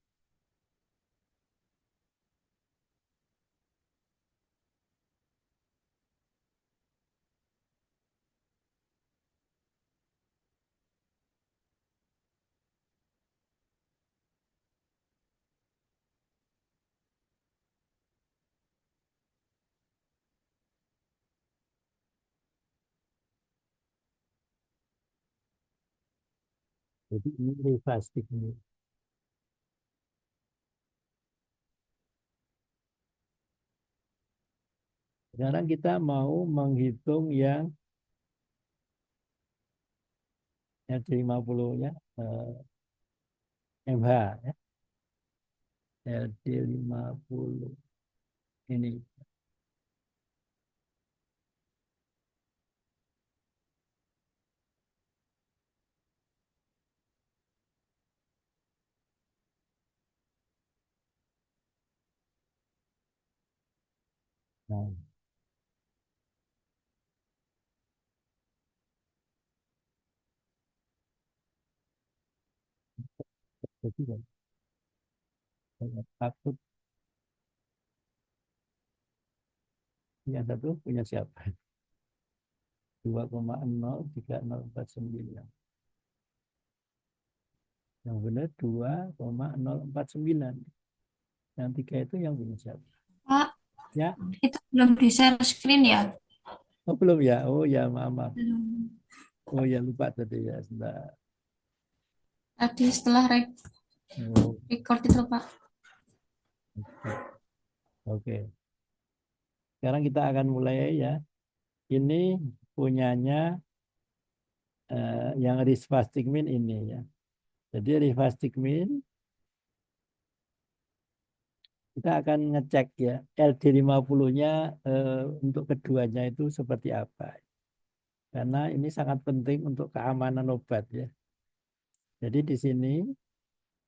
S1: Jadi ini rifastigmin. Sekarang kita mau menghitung yang LD50-nya MH ya. LD50 ini. Nah, jadi takut yang satu punya siapa? 2,03049. Yang benar 2,049. Yang tiga itu yang punya siapa?
S2: Pak,
S1: Ya,
S2: itu belum di share screen ya?
S1: oh belum ya. Oh ya, maaf, maaf.
S2: Belum.
S1: Oh ya, lupa tadi ya. Sebentar.
S2: Tadi setelah
S1: Oh,
S2: record itu Pak.
S1: oke. Oke. Sekarang kita akan mulai ya. Ini punyanya yang rifastigmin ini ya. Jadi rifastigmin kita akan ngecek ya LD50-nya untuk keduanya itu seperti apa. Karena ini sangat penting untuk keamanan obat ya. Jadi di sini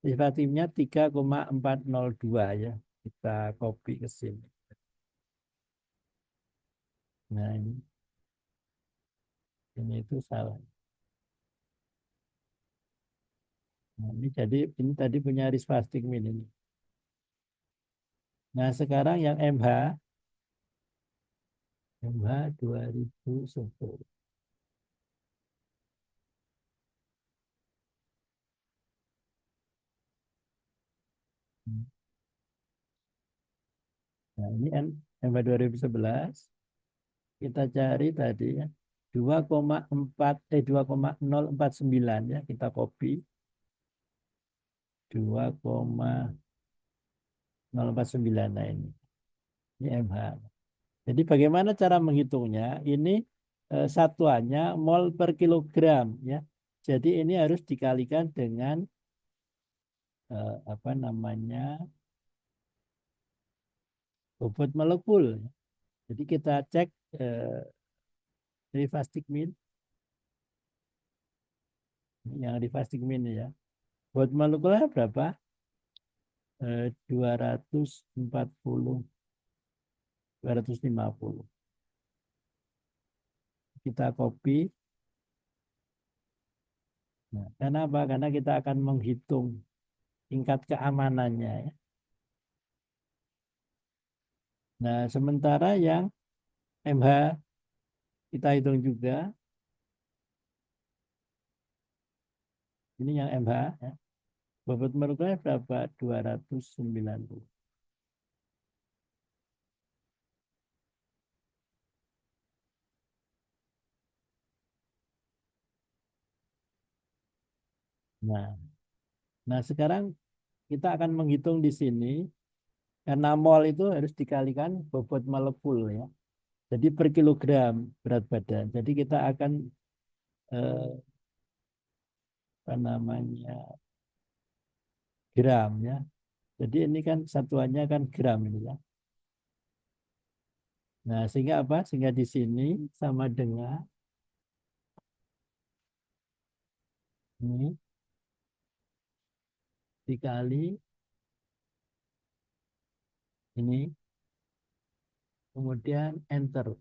S1: rifatimnya 3,402 ya. Kita copy ke sini. Nah ini itu salah. Nah, ini jadi ini tadi punya rifastimin ini. Nah sekarang yang MH 2010. Nah ini MH 2011. Kita cari tadi ya 2,049 ya kita copy 2,049. Nah ini MH. Jadi bagaimana cara menghitungnya? Ini satuannya mol per kilogram ya. Jadi ini harus dikalikan dengan apa namanya bobot molekul. Jadi kita cek rifastigmin, yang rifastigmin ya. Bobot molekulnya berapa? 240, 250. Kita copy. Nah, kenapa? Karena kita akan menghitung tingkat keamanannya ya. Nah, sementara yang MH kita hitung juga. Ini yang MH ya. Bobot molekulernya berapa? 290. Nah, nah sekarang kita akan menghitung di sini karena mol itu harus dikalikan bobot molekul ya. Jadi per kilogram berat badan. Jadi kita akan apa namanya gram ya. Jadi ini kan satuannya kan gram ini ya. Nah, sehingga apa? Sehingga di sini sama dengan ini dikali ini, kemudian enter.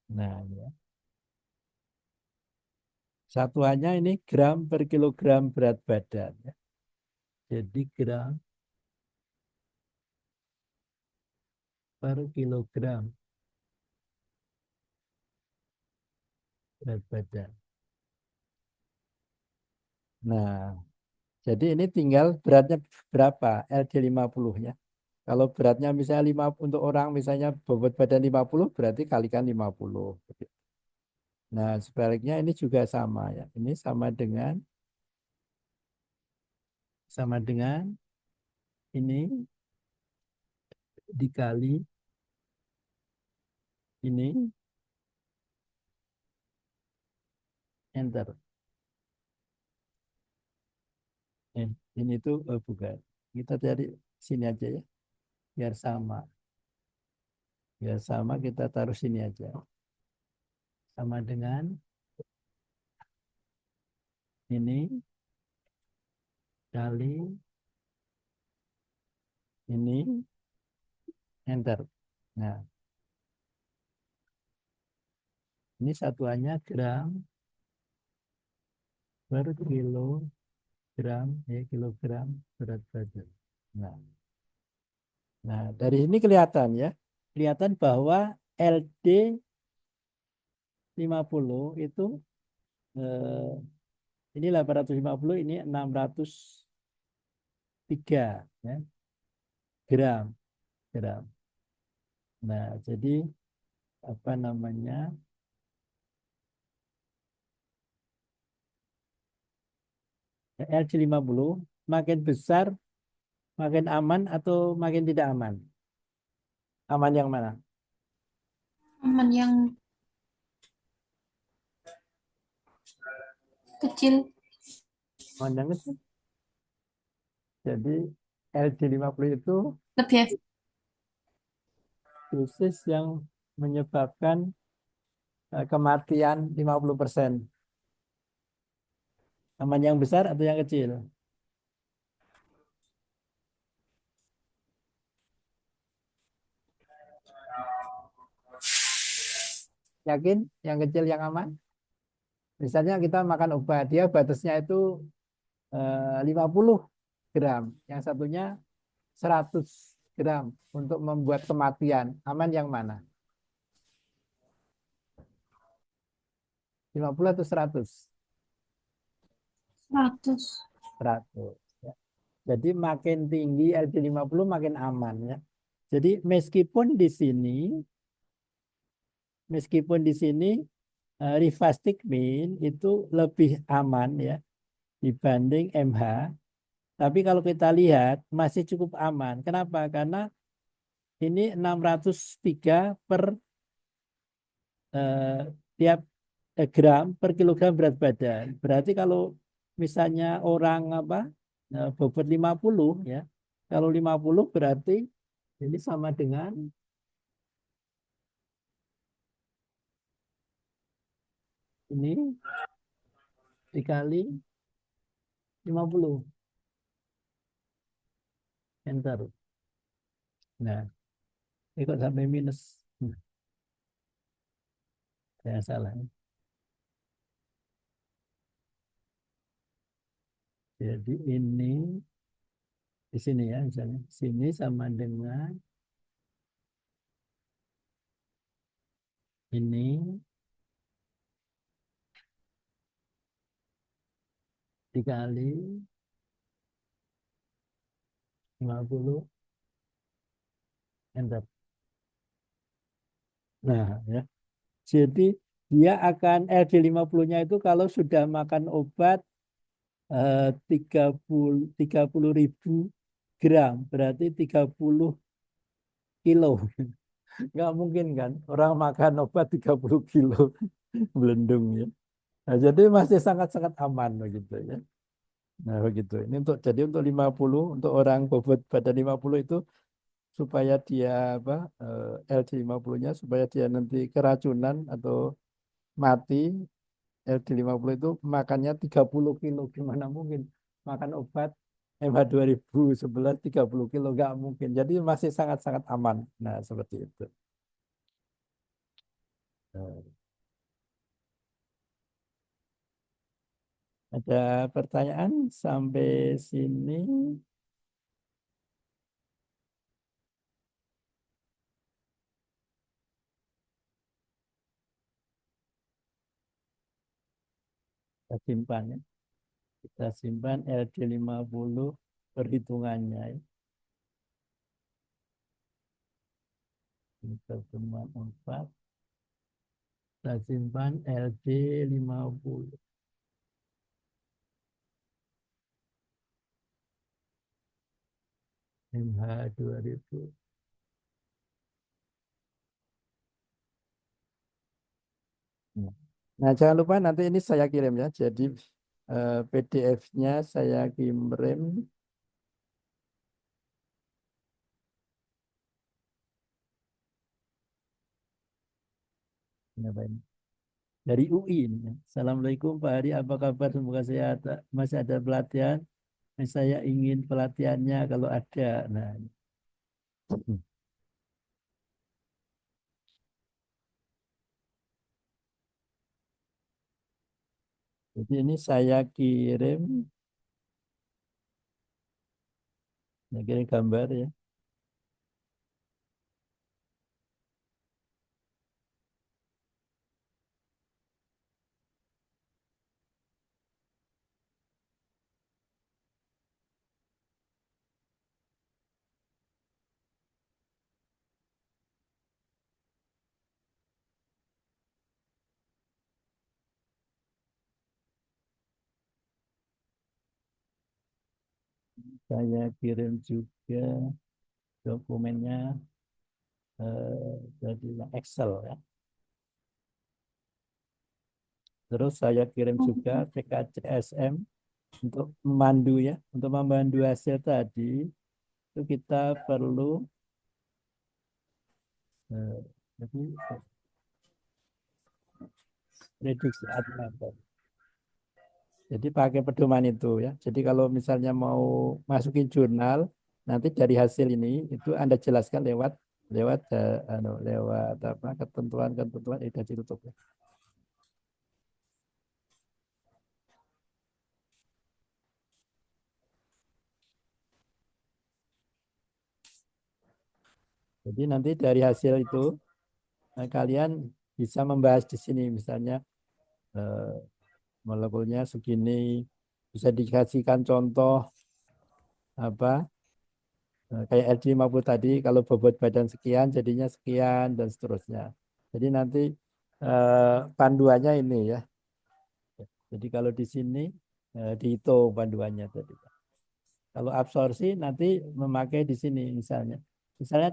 S1: Nah, ya. Satuannya ini gram per kilogram berat badan. Ya. Jadi gram per kilogram berat badan. Nah, jadi ini tinggal beratnya berapa? LD50 ya. Kalau beratnya misalnya 5 untuk orang misalnya bobot badan 50 berarti kalikan 50. Nah, sebaliknya ini juga sama ya. Ini sama dengan ini dikali ini enter. Ini tuh bukan. Kita cari sini aja ya, biar sama. Biar sama kita taruh sini aja. Sama dengan ini kali ini enter. Nah, ini satuannya gram per kilogram ya kilogram berat badan. Nah, nah dari ini kelihatan ya, kelihatan bahwa LD 50 itu eh, ini 850 ini 603 ya, gram gram. Nah, jadi apa namanya? LC50 makin besar makin aman atau makin tidak aman? Aman yang mana?
S2: Aman yang kecil.
S1: Aman yang kecil. Jadi LC50 itu
S2: Lebih
S1: dosis yang menyebabkan kematian 50%. Aman yang besar atau yang kecil? Yakin yang kecil yang aman? Misalnya kita makan obat, dia batasnya itu 50 gram, yang satunya 100 gram untuk membuat kematian. Aman yang mana? 50 atau 100?
S2: 100.
S1: 100. Ya. Jadi makin tinggi LD50 makin aman ya. Jadi meskipun di sini rifastigmin itu lebih aman ya dibanding MH, tapi kalau kita lihat masih cukup aman. Kenapa? Karena ini 603 per eh, tiap gram per kilogram berat badan. Berarti kalau misalnya orang apa bobot 50 ya. Kalau 50 berarti ini sama dengan ini dikali 50. Enter. Nah, ini kok sampai minus. Saya salah. Jadi ini di sini ya misalnya. Sini sama dengan ini dikali 50 enter. Nah, ya. Jadi dia akan LD50-nya itu kalau sudah makan obat 30 ribu gram, berarti 30 kilo. Nggak mungkin kan orang makan obat 30 kilo belendung ya. Nah, jadi masih sangat-sangat aman begitu ya. Nah, begitu. Ini untuk 50 untuk orang bobot badan 50 itu supaya dia apa LD50-nya supaya dia nanti keracunan atau mati. LD50 itu makannya 30 kilo, gimana mungkin makan obat MH2011 30 kilo, nggak mungkin. Jadi masih sangat-sangat aman. Nah, seperti itu. Nah, ada pertanyaan sampai sini? Kita simpan ya. Kita simpan LD50 perhitungannya ya. Pertemuan 4. Kita simpan LD50. MH2000. Nah, jangan lupa nanti ini saya kirim ya. Jadi PDF-nya saya kirim. Ya, Pak, ini. Dari UI ini, ya. Assalamualaikum Pak Hari, apa kabar? Semoga sehat. Masih ada pelatihan. Saya ingin pelatihannya kalau ada. Nah, jadi ini saya kirim gambar ya. Saya kirim juga dokumennya jadi Excel ya. Terus saya kirim juga PKCSM untuk memandu ya, untuk memandu hasil tadi itu kita perlu eh, jadi prediksi method. Jadi pakai pedoman itu ya. Jadi kalau misalnya mau masukin jurnal, nanti dari hasil ini itu Anda jelaskan lewat lewat lewat apa ketentuan-ketentuan edukasi tutup ya. Jadi nanti dari hasil itu kalian bisa membahas di sini misalnya eh, molekulnya segini, bisa dikasihkan contoh apa kayak LD50 tadi kalau bobot badan sekian jadinya sekian dan seterusnya. Jadi nanti panduannya ini ya. Jadi kalau di sini dihitung panduannya tadi. Kalau absorpsi nanti memakai di sini misalnya. Misalnya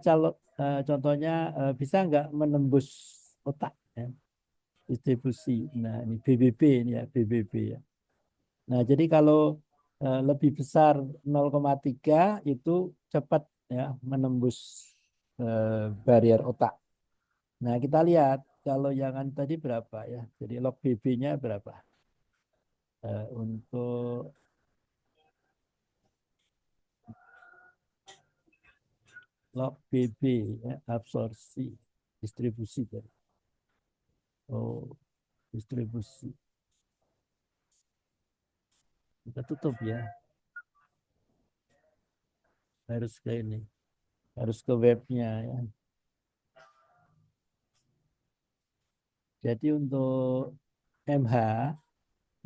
S1: contohnya bisa nggak menembus otak ya, distribusi. Nah ini BBB ini ya BBB ya. Nah jadi kalau lebih besar 0,3 itu cepat ya menembus barrier otak. Nah kita lihat kalau yang tadi berapa ya. Jadi log BB-nya berapa? Untuk log BB ya, absorpsi distribusi tadi. Oh, distribusi. Kita tutup ya. Harus ke ini. Harus ke webnya ya. Jadi untuk MH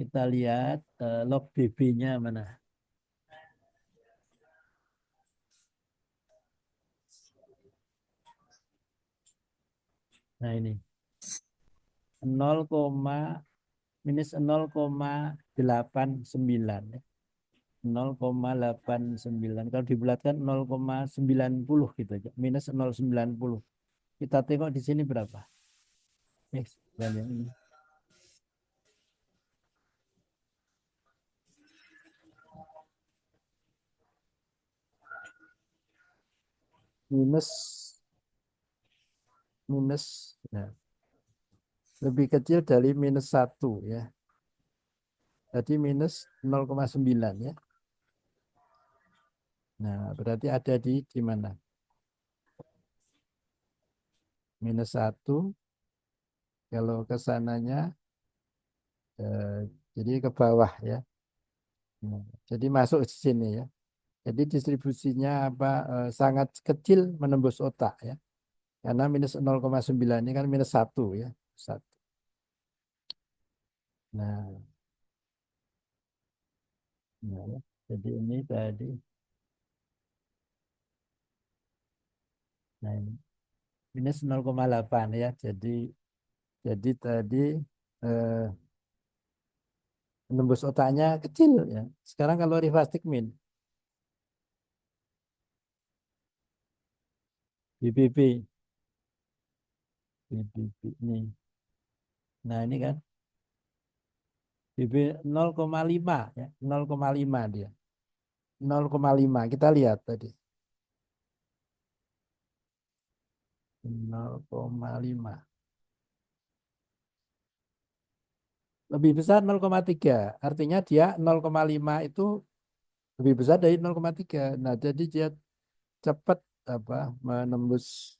S1: Kita lihat log BB-nya mana. Nah ini 0, minus 0,89 ya. 0,89. Kalau dibulatkan 0,90 gitu aja. Minus 0,90. Kita tengok di sini berapa? X dan yang ini. Minus minus ya, lebih kecil dari -1 ya. Jadi minus 0,9 ya. Nah, berarti ada di mana? -1 kalau ke sananya eh, jadi ke bawah ya. Nah, jadi masuk di sini ya. Jadi distribusinya apa sangat kecil menembus otak ya. Karena -0,9 ini kan -1 ya. Satu. Nah, nah, ya. Jadi ini tadi. Nah, ini -0,8 ya. Jadi tadi eh, menembus otaknya kecil ya. Sekarang kalau rifastik min BBB, BBB ini. Nah, ini kan BB 0,5 ya, 0,5 dia. 0,5 kita lihat tadi. 0,5. Lebih besar 0,3. Artinya dia 0,5 itu lebih besar dari 0,3. Nah, jadi dia cepat apa menembus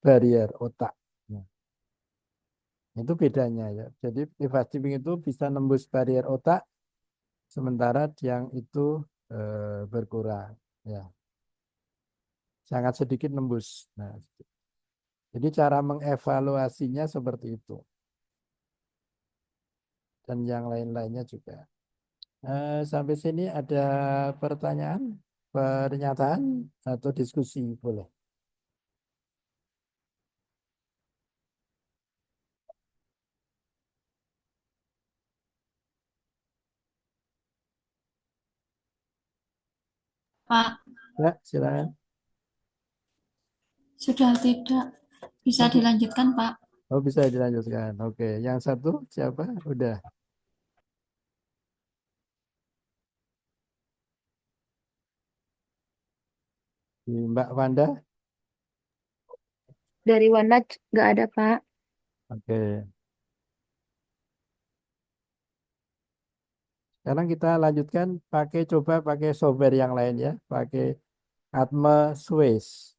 S1: barrier otak. Nah, itu bedanya ya. Jadi rivastigmine itu bisa nembus barrier otak sementara yang itu berkurang ya. Sangat sedikit nembus. Nah, jadi cara mengevaluasinya seperti itu dan yang lain-lainnya juga. Sampai sini ada pertanyaan, pernyataan atau diskusi boleh.
S2: Pak,
S1: Ya, silakan.
S2: sudah tidak bisa
S1: Oh,
S2: dilanjutkan, Pak.
S1: oh, bisa dilanjutkan. Oke, yang satu siapa? Udah. Mbak Wanda.
S3: Dari Wanaj nggak ada, Pak.
S1: Oke. Sekarang kita lanjutkan coba pakai software yang lain ya, pakai Atma Swiss.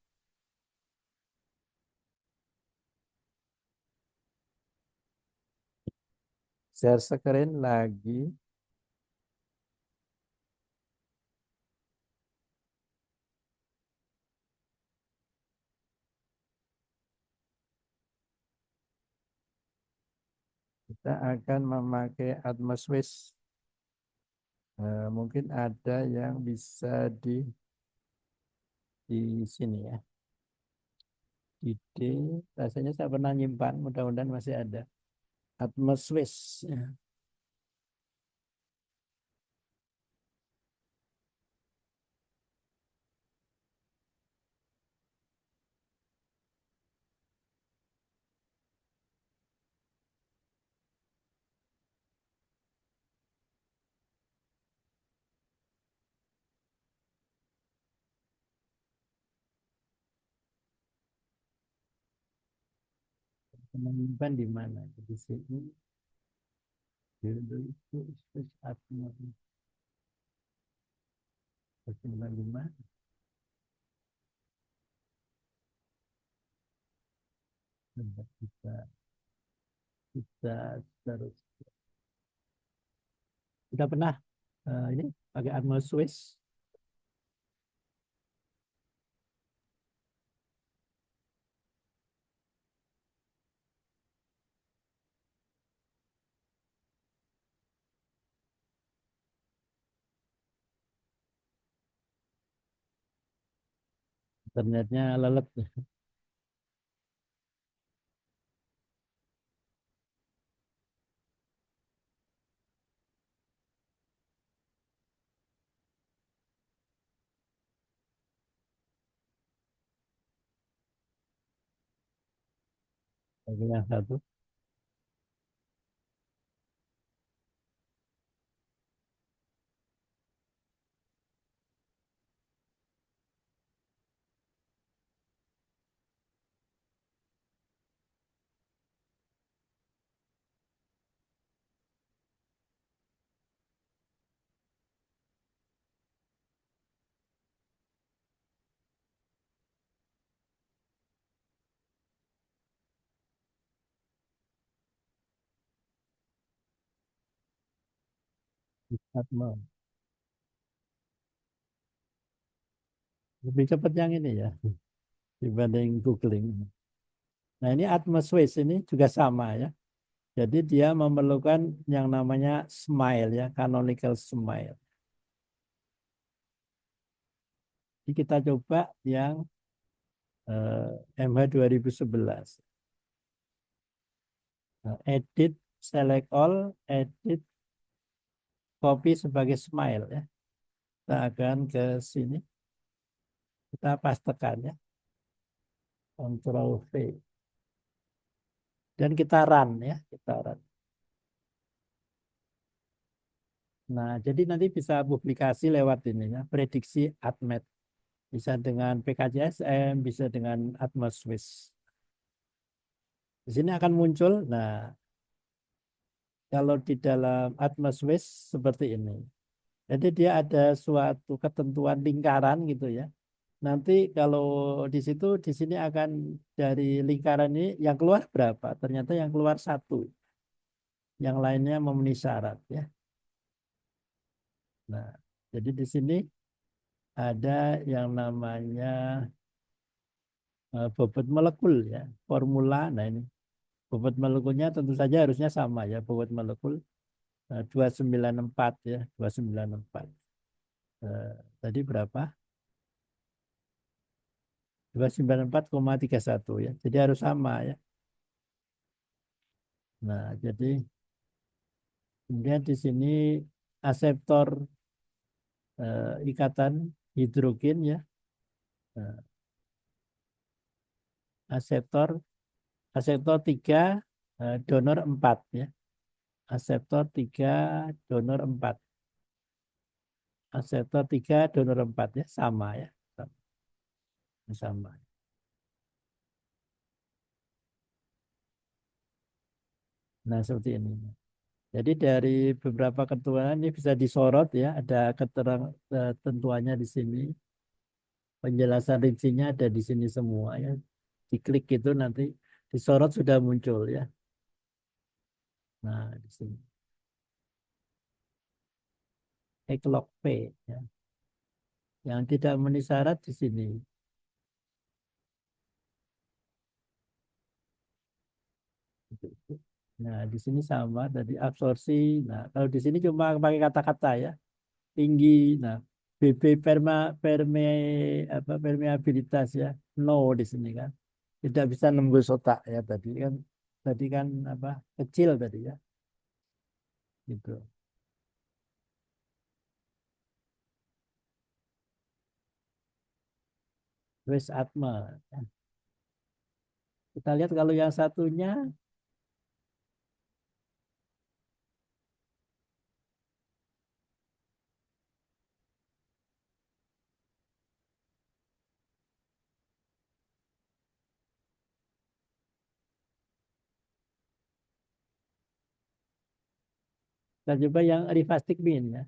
S1: Share screen lagi. Kita akan memakai Atma Swiss. Mungkin ada yang bisa di sini ya. Ide, rasanya saya pernah nyimpan, mudah-mudahan masih ada. Atma Swiss. Ya. Menyimpan di mana? Di sini. Dulu itu Swiss Atma 95. Kita kita terus. Sudah pernah ini pakai Atma Swiss. Internetnya lelet. Lagi yang satu. Atma. Lebih cepat yang ini ya dibanding googling. Nah ini Atma Swiss ini juga sama ya. Jadi dia memerlukan yang namanya smile ya, canonical smile. Jadi kita coba yang MH 2011. Nah, edit, select all, edit, copy sebagai smile ya. Kita akan ke sini, kita pastekan ya, Ctrl V. Dan kita run ya, kita run. Nah, jadi nanti bisa publikasi lewat ini ya, prediksi ATMET. Bisa dengan PKJSM, bisa dengan Atmos Swiss. Di sini akan muncul, nah kalau di dalam Atmos Swiss seperti ini. Jadi dia ada suatu ketentuan lingkaran gitu ya. Nanti kalau di sini akan dari lingkaran ini yang keluar berapa? Ternyata yang keluar satu, yang lainnya memenuhi syarat ya. Nah, jadi di sini ada yang namanya bobot molekul ya, formula. Nah ini bobot molekulnya tentu saja harusnya sama ya, bobot molekul 294 ya, 294. Eh, Tadi berapa? 294,31 ya. Jadi harus sama ya. Nah, jadi kemudian di sini aseptor ikatan hidrogen ya. Nah, aseptor aseptor 3 donor 4 ya. Aseptor 3 donor 4. Aseptor 3 donor 4 ya, sama ya. Sama. Nah, seperti ini. Jadi dari beberapa ketentuan ini bisa disorot ya, ada ketentuannya di sini. Penjelasan rincinya ada di sini semua ya. Diklik itu nanti disorot sudah muncul ya. Nah, di sini. Eklog P ya. Yang tidak memenuhi syarat di sini. Nah, di sini sama dari absorpsi. Nah, kalau di sini cuma pakai kata-kata ya. Tinggi. Nah, BB permeabilitas ya. No di sini kan. Tidak bisa nembus otak ya tadi kan. Tadi kan apa? Kecil tadi ya. Gitu. Terus Atma. Kita lihat kalau yang satunya kita coba yang rifastic min ya.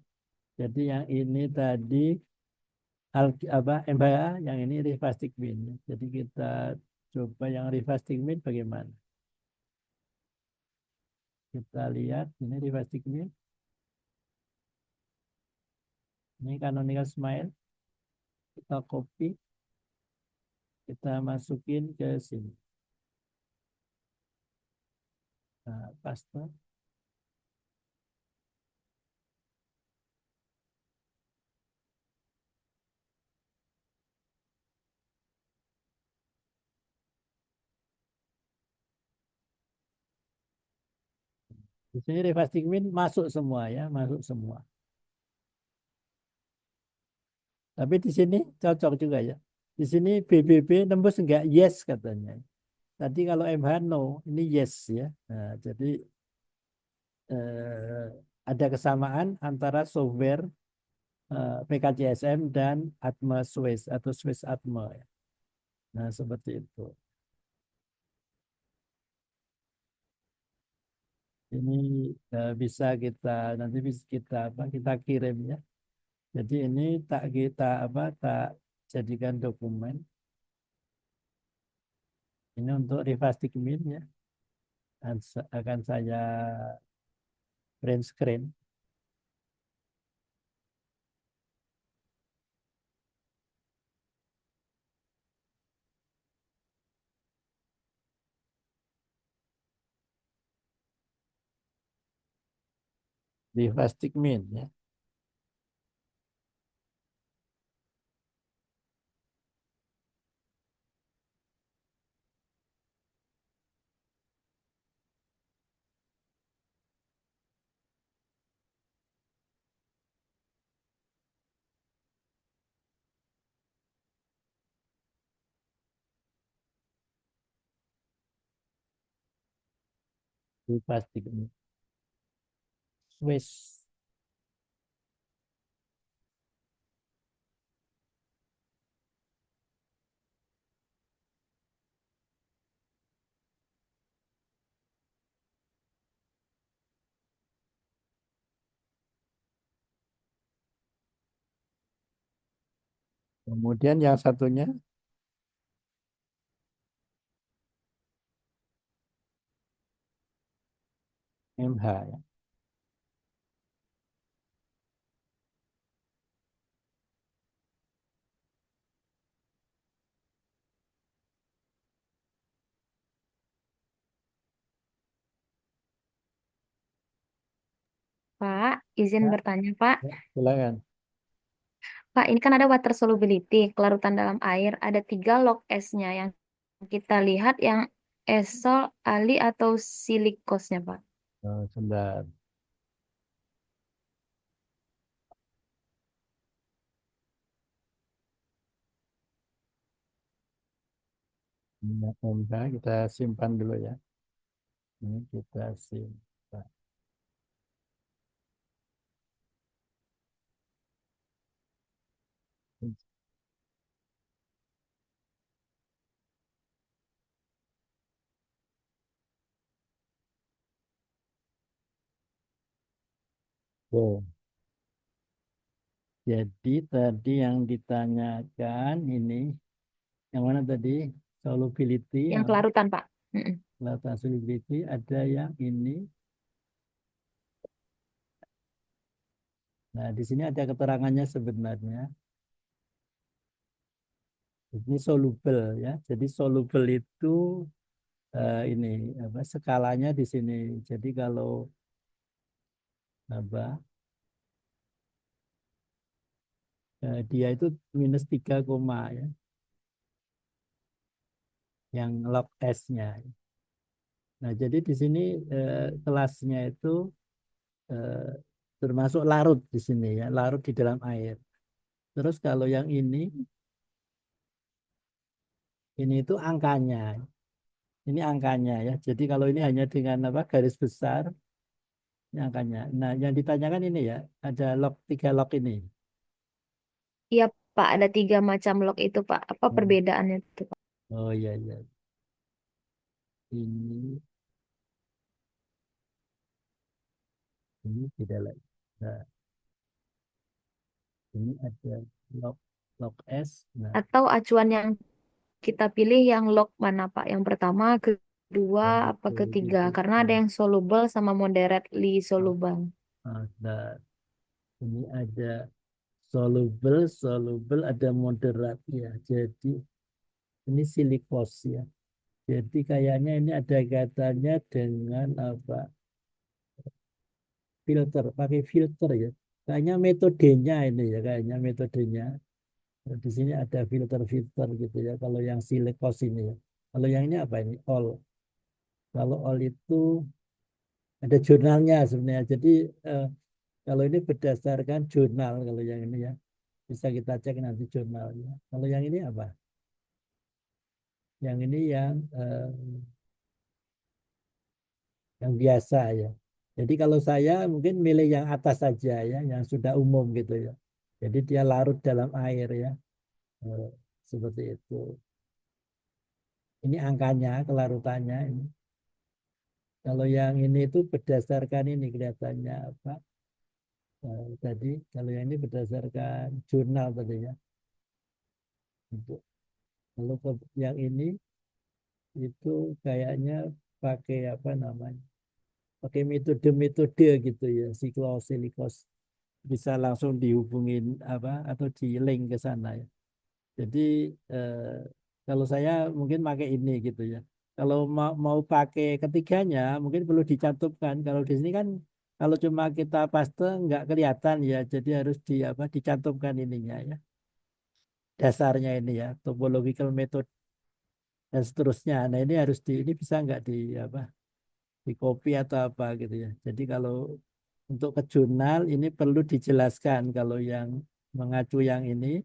S1: Jadi yang ini tadi MBA, yang ini rifastic min. Jadi kita coba yang rifastic min bagaimana? Kita lihat ini rifastic min. Ini canonical smile. Kita copy, kita masukin ke sini. Nah, paste. Di sini revastic mean masuk semua ya, masuk semua. Tapi di sini cocok juga ya. Di sini BBB nembus enggak? Yes katanya. Tadi kalau MH no, ini yes ya. Nah, jadi eh, ada kesamaan antara software PKCSM dan Atma Swiss atau Swiss Atma ya. Nah, seperti itu. Ini bisa kita nanti bisa kita apa kita kirim ya. Jadi ini tak kita apa tak jadikan dokumen. Ini untuk revastic min ya. Akan saya print screen. Revastic min ya. Revastic min. Swiss. Kemudian yang satunya MH ya.
S3: Pak, izin
S1: Ya,
S3: bertanya, Pak.
S1: ya, silakan.
S3: Pak, ini kan ada water solubility, kelarutan dalam air. Ada 3 log S-nya yang kita lihat yang esol, ali, atau silikosnya, Pak.
S1: Sebentar. Ini MH kita simpan dulu ya. Ini kita simpan. Oke. Jadi tadi yang ditanyakan ini, yang mana tadi? Solubility,
S3: Yang
S1: yang
S3: kelarutan, Pak. Mm-mm.
S1: kelihatan solubility, ada yang ini. Nah, di sini ada keterangannya sebenarnya. Ini soluble ya. Jadi soluble itu ini apa skalanya di sini. Jadi kalau apa dia itu -3, ya, yang log S-nya. Nah, jadi di sini kelasnya itu eh, termasuk larut di sini ya, larut di dalam air. Terus kalau yang ini itu angkanya. Ini angkanya ya. Jadi kalau ini hanya dengan apa garis besar, ini angkanya. Nah, yang ditanyakan ini ya, ada log 3 log ini.
S3: Iya, Pak. Ada 3 macam log itu, Pak. Apa
S1: Hmm.
S3: perbedaannya itu, Pak?
S1: Oh iya iya. Ini ini tidak lagi. Nah, ini ada log log S. Nah,
S3: Atau acuan yang kita pilih yang log mana, Pak? Yang pertama, kedua,
S1: yang
S3: apa
S1: itu
S3: ketiga?
S1: itu.
S3: Karena ada
S1: Nah,
S3: yang soluble sama moderately
S1: nah,
S3: soluble.
S1: nah, ini ada soluble, soluble, ada moderat ya. Jadi ini silikos ya. Jadi kayaknya ini ada kaitannya dengan apa? Filter, pakai filter ya. Kayaknya metodenya ini ya, kayaknya metodenya. Di sini ada filter-filter gitu ya. Kalau yang silikos ini ya. Kalau yang ini apa ini? All. Kalau all itu Ada jurnalnya sebenarnya. Jadi kalau ini berdasarkan jurnal, kalau yang ini ya bisa kita cek nanti jurnalnya. Kalau yang ini apa? Yang ini yang biasa ya. Jadi kalau saya mungkin milih yang atas saja ya, yang sudah umum gitu ya. Jadi dia larut dalam air ya. Eh, Seperti itu. Ini angkanya, kelarutannya ini. Kalau yang ini itu berdasarkan ini kelihatannya apa? Tadi kalau yang ini berdasarkan jurnal tadi ya. Untuk kalau yang ini itu kayaknya pakai apa namanya? Pakai metode-metode gitu ya, silikos bisa langsung dihubungin apa atau di link ke sana ya. Jadi eh, kalau saya mungkin pakai ini gitu ya. Kalau mau pakai ketiganya mungkin perlu dicantumkan. Kalau di sini kan kalau cuma kita paste nggak kelihatan ya. Jadi harus di apa dicantumkan ininya ya. Dasarnya ini ya, topological method dan seterusnya. Nah, ini harus ini bisa nggak di apa di copy atau apa gitu ya. Jadi kalau untuk ke jurnal ini perlu dijelaskan kalau yang mengacu yang ini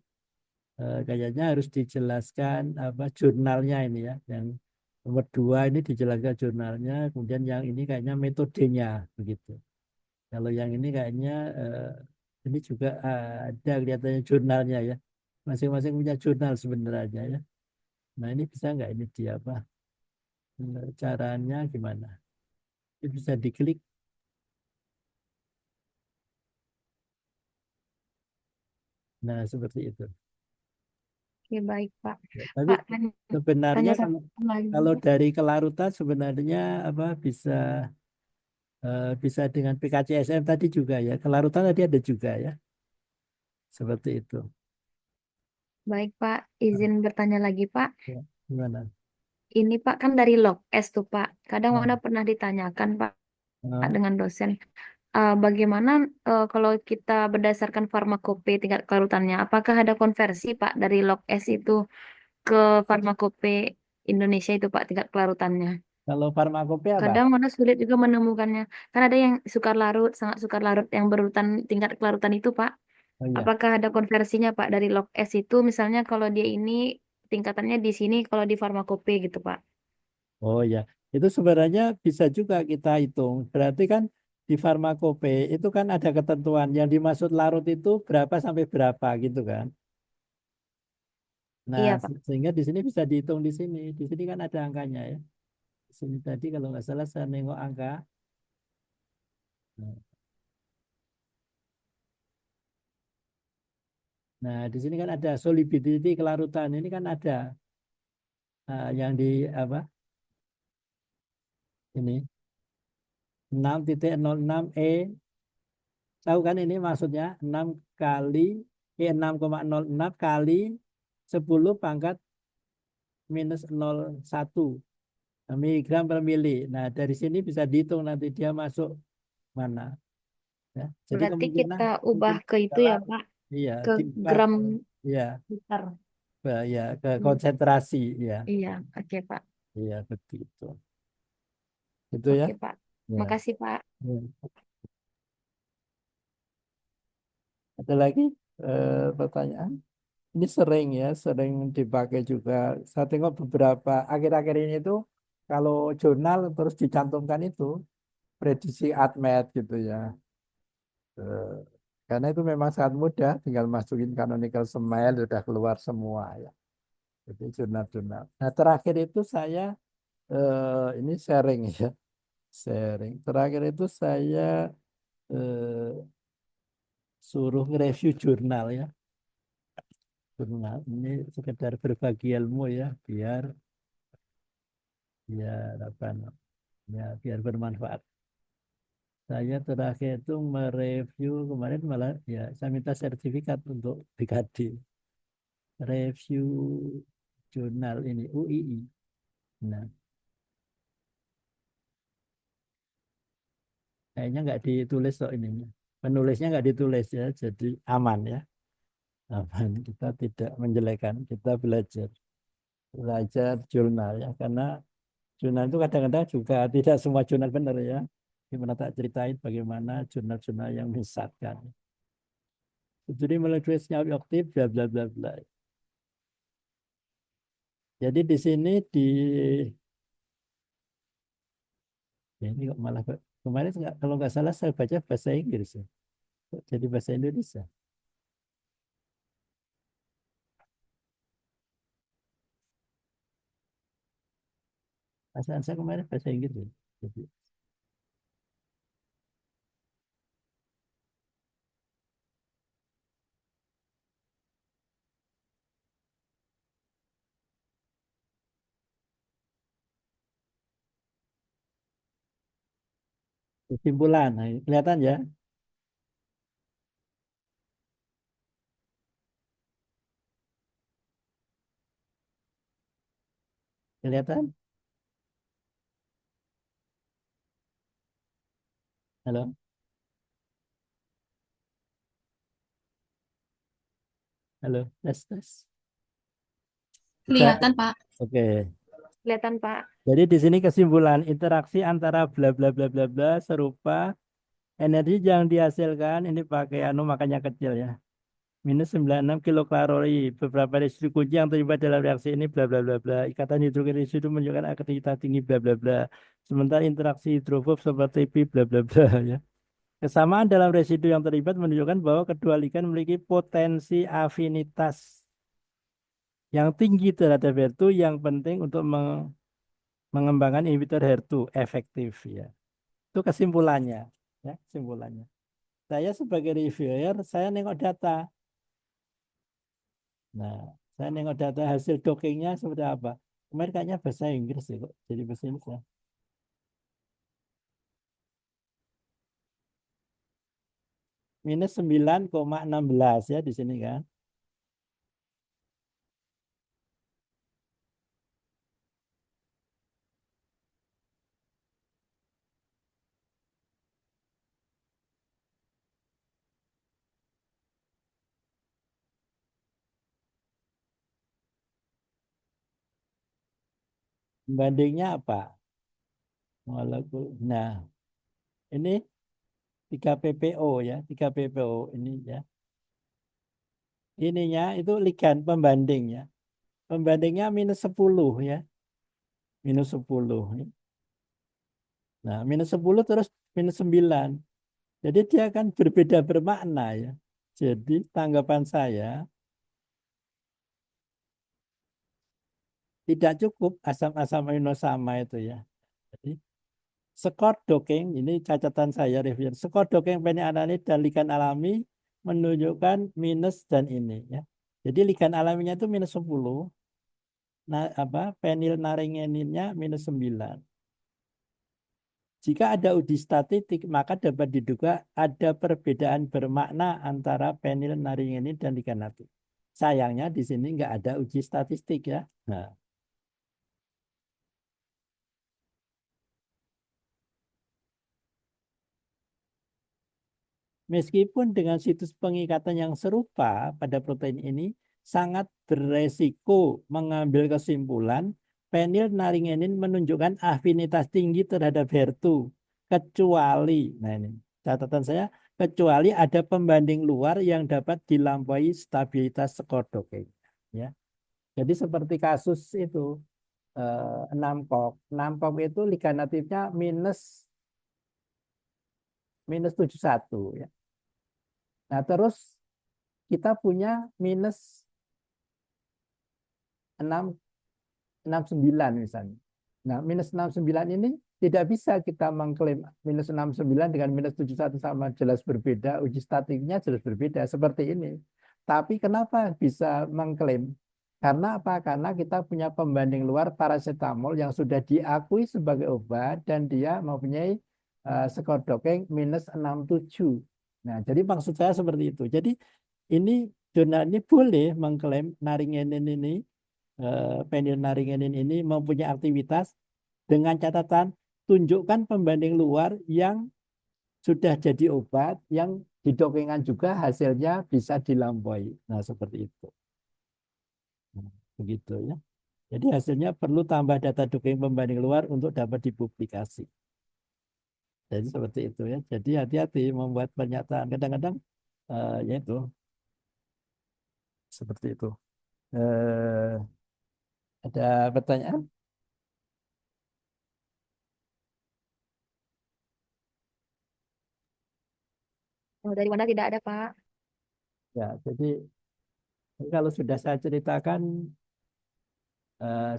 S1: kayaknya harus dijelaskan apa jurnalnya ini ya. Yang nomor 2 ini dijelaskan jurnalnya, kemudian yang ini kayaknya metodenya begitu. Kalau yang ini kayaknya ini juga ada kelihatannya jurnalnya ya. Masing-masing punya jurnal sebenarnya ya. Nah ini bisa nggak ini di apa? Caranya gimana? Ini bisa diklik. Nah seperti itu.
S3: Oke, baik, Pak.
S1: Ya, tapi
S3: Pak,
S1: sebenarnya
S3: tanya
S1: kalau
S3: satu lagi.
S1: kalau dari kelarutan sebenarnya apa bisa dengan PKCSM tadi juga ya. Kelarutan tadi ada juga ya. Seperti itu.
S3: Baik, Pak. Izin bertanya lagi, Pak.
S1: Ya, gimana?
S3: Ini, Pak, kan dari log S tuh, Pak. Kadang
S1: Nah,
S3: mana pernah ditanyakan, Pak,
S1: nah,
S3: dengan dosen. Bagaimana kalau kita berdasarkan farmakope tingkat kelarutannya? Apakah ada konversi, Pak, dari log S itu ke farmakope Indonesia itu, Pak, tingkat kelarutannya?
S1: kalau farmakope apa?
S3: Kadang mana sulit juga menemukannya. Kan ada yang sukar larut, sangat sukar larut yang berurutan tingkat kelarutan itu, Pak.
S1: Oh iya.
S3: Apakah ada konversinya, Pak, dari log S itu misalnya kalau dia ini tingkatannya di sini kalau di farmakope gitu, Pak.
S1: Oh ya. Itu sebenarnya bisa juga kita hitung. Berarti kan di farmakope itu kan ada ketentuan yang dimaksud larut itu berapa sampai berapa gitu kan. Nah,
S3: Iya, Pak.
S1: sehingga di sini bisa dihitung di sini. Di sini kan ada angkanya ya. Di sini tadi kalau nggak salah saya nengok angka. Nah, di sini kan ada solubility kelarutan. Ini kan ada yang di apa? Ini 6,06 tahu kan ini maksudnya 6 kali 6,06 kali 10 pangkat minus 0,1 miligram per mili. Nah, dari sini bisa dihitung nanti dia masuk mana. Ya. Jadi
S3: Berarti
S1: kemungkinan
S3: kita ubah ke itu ya,
S1: kelar,
S3: Pak,
S1: iya,
S3: ke
S1: diubah
S3: gram
S1: ya,
S3: liter.
S1: ya ke
S3: Hmm,
S1: konsentrasi ya.
S3: iya, oke, Pak.
S1: Iya, begitu. Itu ya.
S3: Oke, Pak.
S1: Ya.
S3: Makasih, Pak.
S1: Ya. Ada lagi pertanyaan? Ini sering ya, sering dipakai juga. Saya tengok beberapa akhir-akhir ini tuh kalau jurnal terus dicantumkan itu prediksi ADMET gitu ya. Eh, Karena itu memang sangat mudah, tinggal masukin canonical smile sudah keluar semua ya. Jadi jurnal-jurnal. Nah terakhir itu saya ini sharing ya, sharing. Terakhir itu saya eh, suruh nge-review jurnal ya. Jurnal ini sekedar berbagi ilmu ya, biar apa ya biar bermanfaat. Saya terakhir itu mereview kemarin malah ya saya minta sertifikat untuk BKD. Review jurnal ini UII. Nah, kayaknya nggak ditulis kok ininya. Penulisnya nggak ditulis ya, jadi aman ya. Aman. Kita tidak menjelekan, kita belajar jurnal ya. Karena jurnal itu kadang-kadang juga tidak semua jurnal benar ya. Gimana tak ceritain bagaimana jurnal-jurnal yang menyesatkan. Jadi melalui senyawa aktif, bla bla bla bla. Jadi di sini ya ini kok malah kemarin kalau nggak salah saya baca bahasa Inggris ya. Kok jadi bahasa Indonesia. Perasaan saya kemarin bahasa Inggris ya. Jadi, kesimpulan, nah, kelihatan ya. Kelihatan? Halo, halo, tes tes. Bisa?
S2: Kelihatan, Pak.
S1: Oke.
S3: Kelihatan, Pak.
S1: Jadi di sini kesimpulan interaksi antara bla bla bla bla bla serupa energi yang dihasilkan ini pakai anu makanya kecil ya. Minus 96 kilokalori. Beberapa residu kunci yang terlibat dalam reaksi ini bla bla bla bla. Ikatan hidrogen residu menunjukkan aktivitas tinggi bla bla bla. Sementara interaksi hidrofob seperti P bla bla bla ya. Kesamaan dalam residu yang terlibat menunjukkan bahwa kedua ligan memiliki potensi afinitas yang tinggi terhadap HER2 yang penting untuk mengembangkan inhibitor HER2 efektif ya. Itu kesimpulannya ya, kesimpulannya. Saya sebagai reviewer, saya nengok data. Nah, saya nengok data hasil dockingnya seperti apa. Kemarin kayaknya bahasa Inggris ya kok. Jadi bahasa Inggris ya. Minus 9,16 ya di sini kan. Bandingnya apa? Nah, ini 3 PPO ya, 3 PPO ini ya. Ininya itu ligan pembandingnya. Pembandingnya minus 10 ya. Minus 10. Nah, minus 10 terus minus 9. Jadi dia kan berbeda bermakna ya. Jadi tanggapan saya tidak cukup asam-asam amino sama itu ya. Jadi skor docking, ini catatan saya review. Skor docking penianalit dan ligan alami menunjukkan minus dan ini ya. Jadi ligan alaminya itu minus 10. Nah, penil naringeninnya minus 9. Jika ada uji statistik, maka dapat diduga ada perbedaan bermakna antara penil naringenin dan ligan aktif. Sayangnya di sini nggak ada uji statistik ya. Nah, meskipun dengan situs pengikatan yang serupa pada protein ini, sangat beresiko mengambil kesimpulan penilnaringenin menunjukkan afinitas tinggi terhadap HER2, kecuali, nah ini catatan saya, kecuali ada pembanding luar yang dapat dilampaui stabilitas skor docking. Ya. Jadi seperti kasus itu, 6 kok. 6 kok itu liga natifnya minus 71 ya. Nah, terus kita punya minus 6, 69 misalnya. Nah, minus 69 ini tidak bisa kita mengklaim minus 69 dengan minus 71 sama jelas berbeda, uji statiknya jelas berbeda seperti ini. Tapi kenapa bisa mengklaim? Karena apa? Karena kita punya pembanding luar paracetamol yang sudah diakui sebagai obat dan dia mempunyai skor docking minus 67. Nah, jadi maksud saya seperti itu. Jadi ini jurnal ini boleh mengklaim naringenin ini, penilnaringenin ini mempunyai aktivitas dengan catatan tunjukkan pembanding luar yang sudah jadi obat yang didokengan juga hasilnya bisa dilampaui. Nah, seperti itu. Nah, begitu ya. Jadi hasilnya perlu tambah data doking pembanding luar untuk dapat dipublikasi. Jadi seperti itu ya. Jadi hati-hati membuat pernyataan. Kadang-kadang ya itu seperti itu. Eh, ada pertanyaan?
S3: Oh, dari mana tidak ada, Pak?
S1: Ya, jadi kalau sudah saya ceritakan,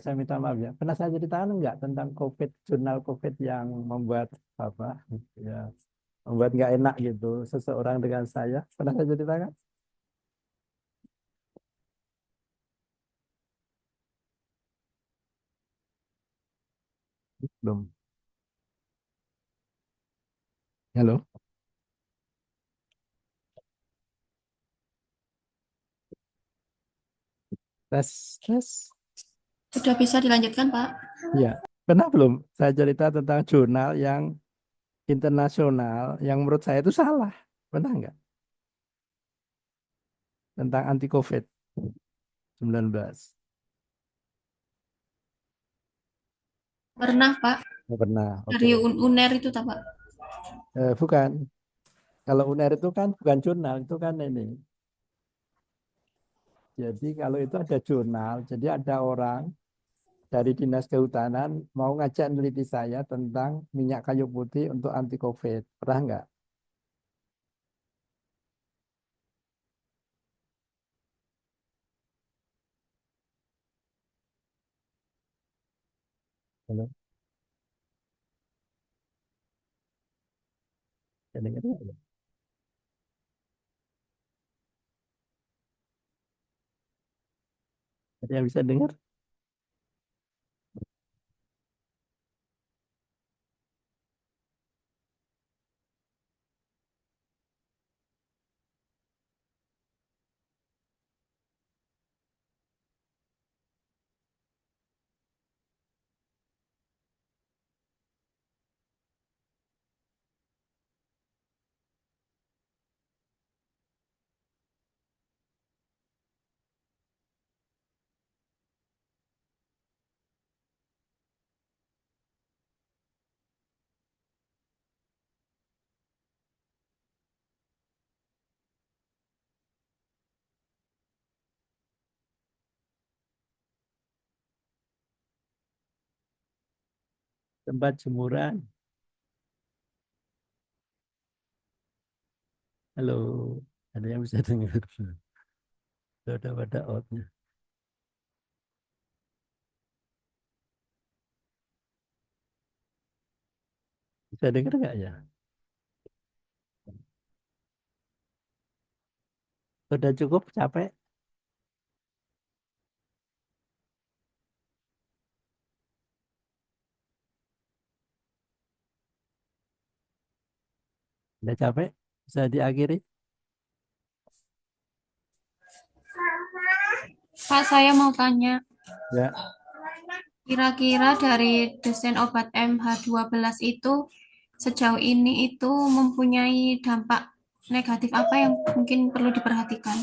S1: saya minta maaf ya. Pernah saya ceritakan enggak tentang COVID, jurnal COVID yang membuat apa? Ya, membuat nggak enak gitu seseorang dengan saya. Pernah saya ceritakan? Belum. Halo. Tes, tes.
S2: Sudah bisa dilanjutkan, Pak?
S1: Ya, pernah belum saya cerita tentang jurnal yang internasional yang menurut saya itu salah. Pernah nggak? Tentang anti COVID-19.
S2: Pernah, Pak.
S1: Oh, pernah. Oke.
S2: Dari UNER itu, tak, Pak?
S1: Bukan. Kalau UNER itu kan bukan jurnal, itu kan ini. Jadi kalau itu ada jurnal, jadi ada orang dari Dinas Kehutanan mau ngajak neliti saya tentang minyak kayu putih untuk anti COVID. Pernah nggak? Halo? Ada dengar nggak ya? Ada yang bisa dengar? Tempat jemuran. Halo, ada yang bisa dengar? Sudah pada outnya. Bisa dengar nggak ya? Sudah cukup capek? Sudah capek? Bisa diakhiri?
S2: Pak, saya mau tanya.
S1: Ya,
S2: Kira-kira dari desain obat MH12 itu sejauh ini itu mempunyai dampak negatif apa yang mungkin perlu diperhatikan?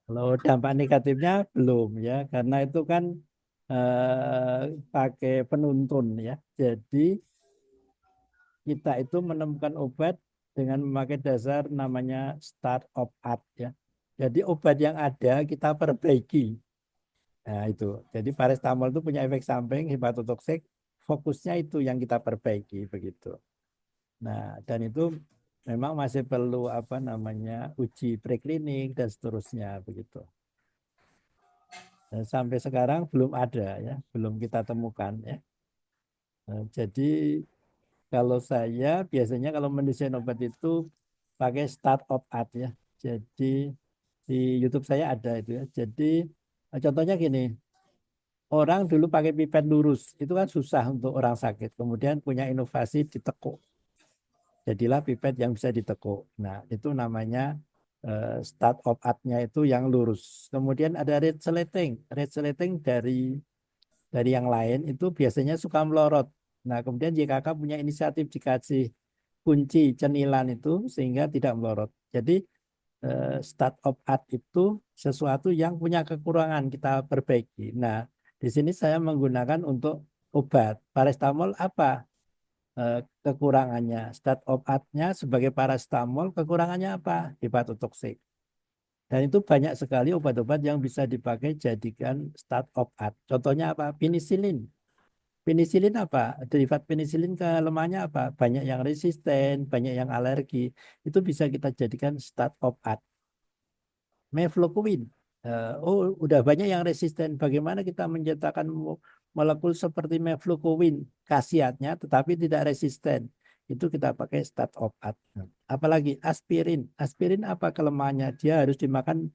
S1: kalau dampak negatifnya belum ya, karena itu kan pakai penuntun ya. Jadi kita itu menemukan obat dengan memakai dasar namanya start of art ya. Jadi obat yang ada kita perbaiki. Nah itu. Jadi paracetamol itu punya efek samping hepatotoksik. Fokusnya itu yang kita perbaiki begitu. Nah dan itu memang masih perlu apa namanya uji preklinik dan seterusnya begitu. Dan sampai sekarang belum ada ya, belum kita temukan ya. Nah, jadi kalau saya biasanya kalau mendesain obat itu pakai start of art ya. Jadi di YouTube saya ada itu ya. Jadi contohnya gini, orang dulu pakai pipet lurus, itu kan susah untuk orang sakit. Kemudian punya inovasi ditekuk. Jadilah pipet yang bisa ditekuk. Nah, itu namanya start of art-nya itu yang lurus. Kemudian ada resleting. Resleting dari yang lain itu biasanya suka melorot. Nah, kemudian JKK punya inisiatif dikasih kunci cenilan itu sehingga tidak melorot. Jadi state of art itu sesuatu yang punya kekurangan kita perbaiki. Nah, di sini saya menggunakan untuk obat. Paracetamol apa? kekurangannya. Stat of art-nya sebagai parastamol, kekurangannya apa? Hepatotoksik. Dan itu banyak sekali obat-obat yang bisa dipakai jadikan stat of art. Contohnya apa? Penisilin. Penisilin apa? Derivat penisilin kelemahannya apa? Banyak yang resisten, banyak yang alergi. Itu bisa kita jadikan stat of art. Mefloquine. Oh, udah banyak yang resisten. Bagaimana kita menciptakan molekul seperti mefloquine, khasiatnya tetapi tidak resisten. Itu kita pakai stat of art. Apalagi aspirin. Aspirin apa kelemahannya? Dia harus dimakan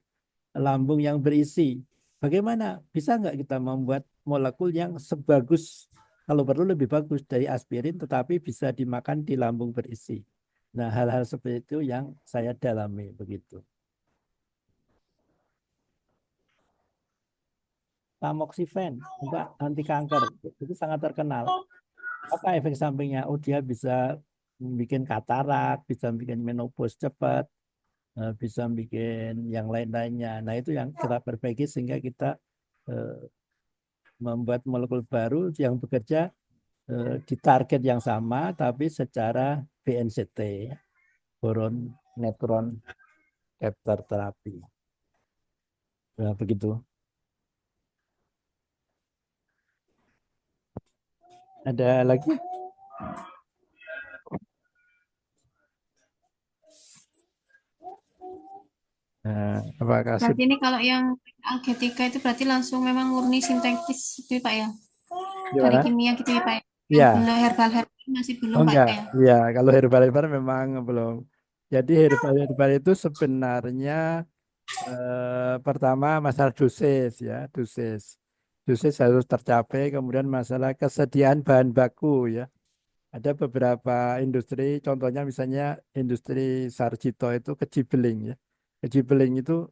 S1: lambung yang berisi. Bagaimana? Bisa nggak kita membuat molekul yang sebagus, kalau perlu lebih bagus dari aspirin, tetapi bisa dimakan di lambung berisi. Nah, hal-hal seperti itu yang saya dalami begitu. Tamoxifen untuk anti kanker itu sangat terkenal. Apa efek sampingnya? Oh, dia bisa bikin katarak, bisa bikin menopause cepat, bisa bikin yang lain-lainnya. Nah, itu yang kita perbaiki sehingga kita eh, membuat molekul baru yang bekerja di target yang sama, tapi secara BNCT, boron neutron capture terapi. Nah, begitu. Ada lagi? Nah, apakah
S2: Berarti ini kalau yang Algetika itu berarti langsung memang murni sintetis gitu ya, Pak ya? Dari
S1: gimana?
S2: kimia gitu ya, Pak ya? Yang
S1: Ya,
S2: belum herbal-herbal masih belum,
S1: oh
S2: Pak
S1: enggak.
S2: ya?
S1: Ya, kalau herbal-herbal memang belum. Jadi herbal-herbal itu sebenarnya pertama masalah dosis ya, dosis. Dosis harus tercapai, kemudian masalah kesediaan bahan baku ya. Ada beberapa industri, contohnya misalnya industri Sarjito itu Kecibeling ya. Kecibeling itu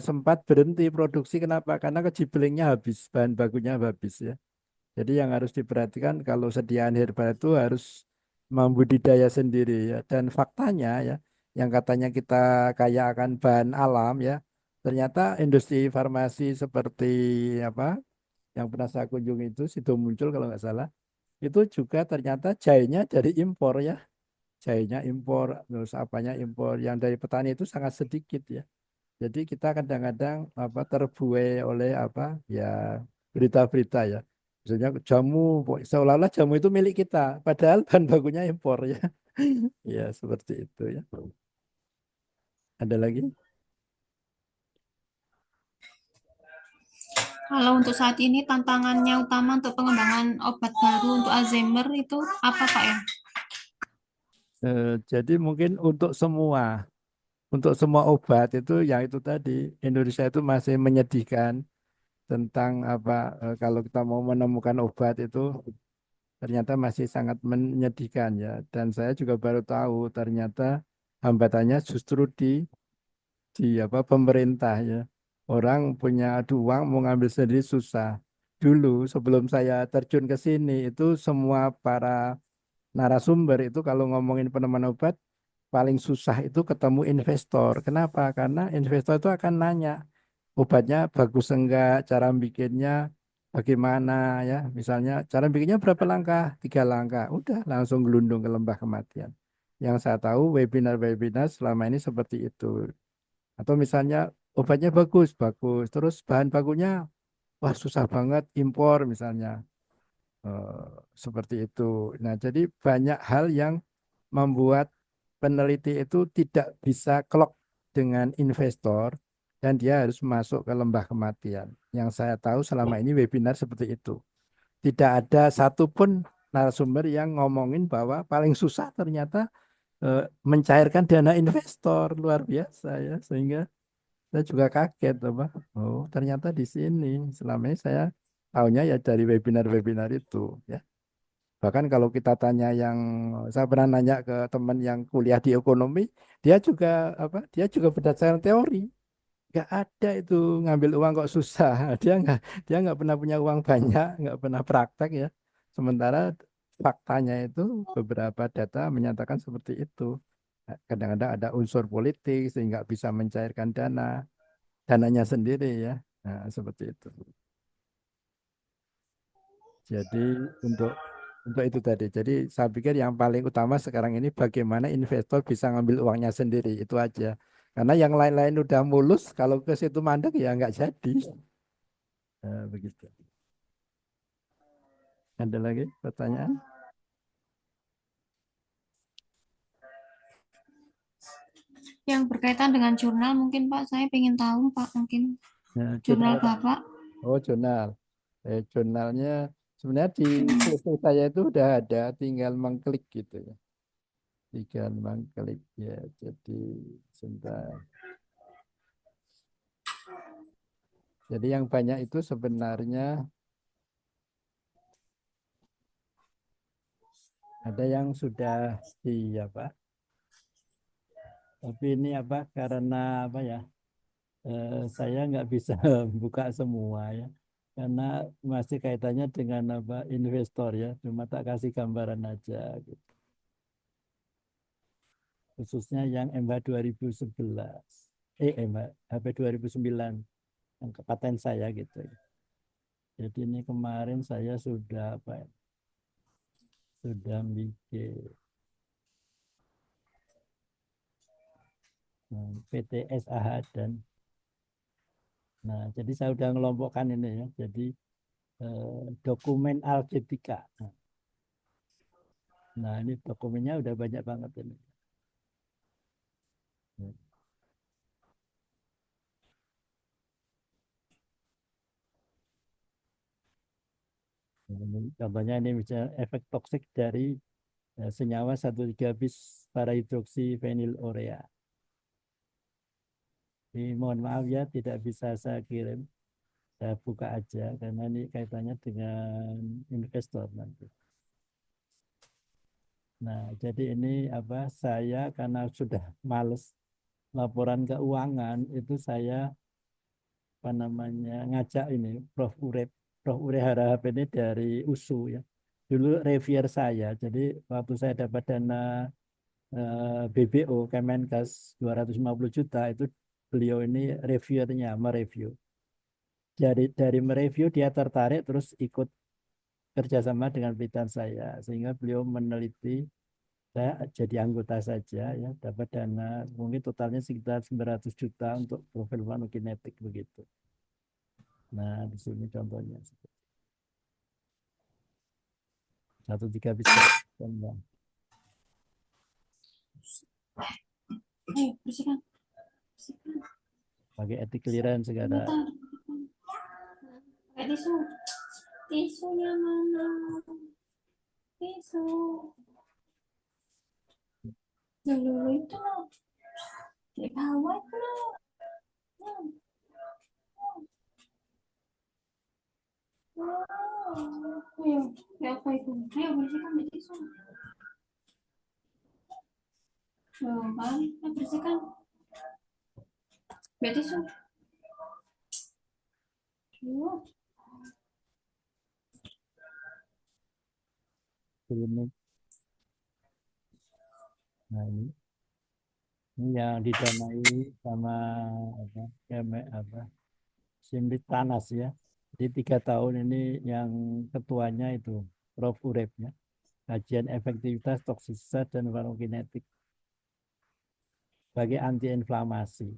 S1: sempat berhenti produksi, kenapa? Karena kecibelingnya habis, bahan bakunya habis ya. Jadi yang harus diperhatikan kalau sediaan herbal itu harus membudidaya sendiri ya. Dan faktanya ya, yang katanya kita kaya akan bahan alam ya, ternyata industri farmasi seperti apa yang pernah saya kunjungi itu situ muncul kalau nggak salah, itu juga ternyata jahenya dari impor ya. Jahenya impor, terus apanya impor, yang dari petani itu sangat sedikit ya. Jadi kita kadang-kadang apa terbuai oleh apa ya berita-berita ya. Misalnya jamu, seolah-olah jamu itu milik kita, padahal bahan bakunya impor ya. Ya seperti itu ya. Ada lagi?
S2: Kalau untuk saat ini tantangannya utama untuk pengembangan obat baru untuk Alzheimer itu apa, Pak ya?
S1: Jadi mungkin untuk semua obat itu yang itu tadi Indonesia itu masih menyedihkan tentang apa kalau kita mau menemukan obat itu ternyata masih sangat menyedihkan ya. Dan saya juga baru tahu ternyata hambatannya justru di apa pemerintah ya. Orang punya adu uang mau ngambil sendiri susah. Dulu sebelum saya terjun ke sini itu semua para narasumber itu kalau ngomongin penemuan obat paling susah itu ketemu investor. Kenapa? Karena investor itu akan nanya obatnya bagus enggak, cara bikinnya bagaimana ya. Misalnya cara bikinnya berapa langkah? 3 langkah. Udah langsung gelundung ke lembah kematian. Yang saya tahu webinar-webinar selama ini seperti itu. Atau misalnya obatnya bagus, bagus. Terus bahan bakunya, wah susah banget impor misalnya. Eh, Seperti itu. Nah, jadi banyak hal yang membuat peneliti itu tidak bisa klop dengan investor dan dia harus masuk ke lembah kematian. Yang saya tahu selama ini webinar seperti itu. Tidak ada satupun narasumber yang ngomongin bahwa paling susah ternyata mencairkan dana investor luar biasa ya. Sehingga saya juga kaget apa. Oh, ternyata di sini selama ini saya tahunya ya dari webinar-webinar itu ya. Bahkan kalau kita tanya yang saya pernah nanya ke teman yang kuliah di ekonomi, dia juga apa? Dia juga berdasarkan teori. Nggak ada itu ngambil uang kok susah. Dia nggak pernah punya uang banyak, nggak pernah praktek ya. Sementara faktanya itu beberapa data menyatakan seperti itu. Kadang-kadang ada unsur politik sehingga bisa mencairkan dananya sendiri ya. Nah, seperti itu. Jadi untuk untuk itu tadi. Jadi saya pikir yang paling utama sekarang ini bagaimana investor bisa ngambil uangnya sendiri, itu aja. Karena yang lain-lain udah mulus, kalau ke situ mandek ya nggak jadi. Begitu. Ada lagi pertanyaan?
S2: Yang berkaitan dengan jurnal mungkin Pak, saya ingin tahu Pak, mungkin
S1: Nah,
S2: jurnal
S1: jurnal apa?
S2: Bapak.
S1: Oh, jurnal. Jurnalnya sebenarnya di CV saya itu udah ada, tinggal mengklik gitu ya. Tinggal mengklik ya. Jadi sebentar. Jadi yang banyak itu sebenarnya ada yang sudah di apa? Tapi ini apa? Karena apa ya? Saya nggak bisa buka semua ya, karena masih kaitannya dengan apa investor ya. Cuma tak kasih gambaran aja gitu. Khususnya yang MH 2011, MH HP 2009 yang ke paten saya gitu ya. Jadi ini kemarin saya sudah apa ya, sudah bikin PTSAH dan nah jadi saya sudah ngelompokkan ini ya. Jadi dokumen algetika. Nah ini dokumennya udah banyak banget ini. Contohnya ini misalnya efek toksik dari senyawa 1,3 bis para hidroksi fenilurea. Jadi mohon maaf ya tidak bisa saya kirim. Saya buka aja karena ini kaitannya dengan investor nanti. Nah, jadi ini apa saya karena sudah males laporan keuangan itu saya apa namanya ngajak ini Prof. Ure Harahap ini dari USU ya. Dulu revier saya. Jadi waktu saya dapat dana BBO Kemenkes 250 juta itu beliau ini reviewernya mereview. Dari mereview dia tertarik terus ikut kerjasama dengan pelitian saya sehingga beliau meneliti saya jadi anggota saja ya dapat dana mungkin totalnya sekitar 900 juta untuk profil farmakokinetik begitu. Nah di sini contohnya 1,3 bisa
S2: Ayo, bersihkan. Bersihkan.
S1: pakai etik clearance sekarang.
S2: Pakai tisu. Tisunya mana? Tisu. Dulu itu loh. Di bawah itu loh. Ayo, ya apa itu? Ayo bersihkan di tisu. Tuh kan, bersihkan. Di tisu.
S1: Ini, nah ini yang didanai sama apa, apa Simrit Tanas ya. Jadi 3 tahun ini yang ketuanya itu Prof. Urep ya. Kajian efektivitas toksisitas dan farmakokinetik sebagai antiinflamasi.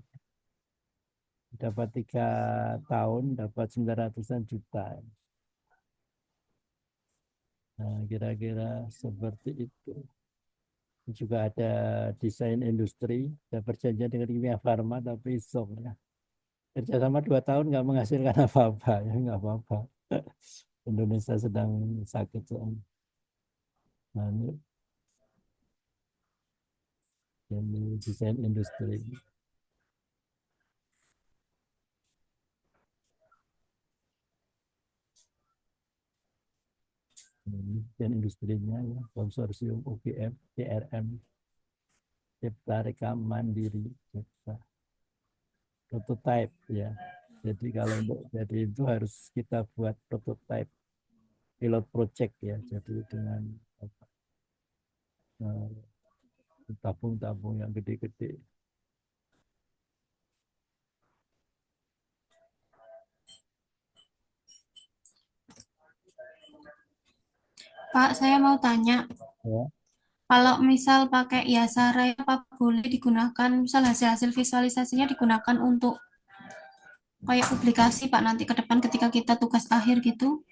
S1: Dapat 3 tahun, dapat 900-an juta. Nah, kira-kira seperti itu. Juga ada desain industri, ada perjanjian dengan kimia farma, tapi sok ya. Kerjasama 2 tahun nggak menghasilkan apa-apa, ya nggak apa-apa. Indonesia sedang sakit soalnya. Nah, ini desain industri. Dan industrinya ya, konsorsium UGM, TRM, Cipta Rekam Mandiri, Cipta. Prototype ya. Jadi kalau untuk jadi itu harus kita buat prototype pilot project ya. Jadi dengan apa, tabung-tabung yang gede-gede.
S2: Pak, saya mau tanya,
S1: Ya.
S2: kalau misal pakai Yasara apa boleh digunakan, misal hasil-hasil visualisasinya digunakan untuk kayak publikasi Pak nanti ke depan ketika kita tugas akhir gitu,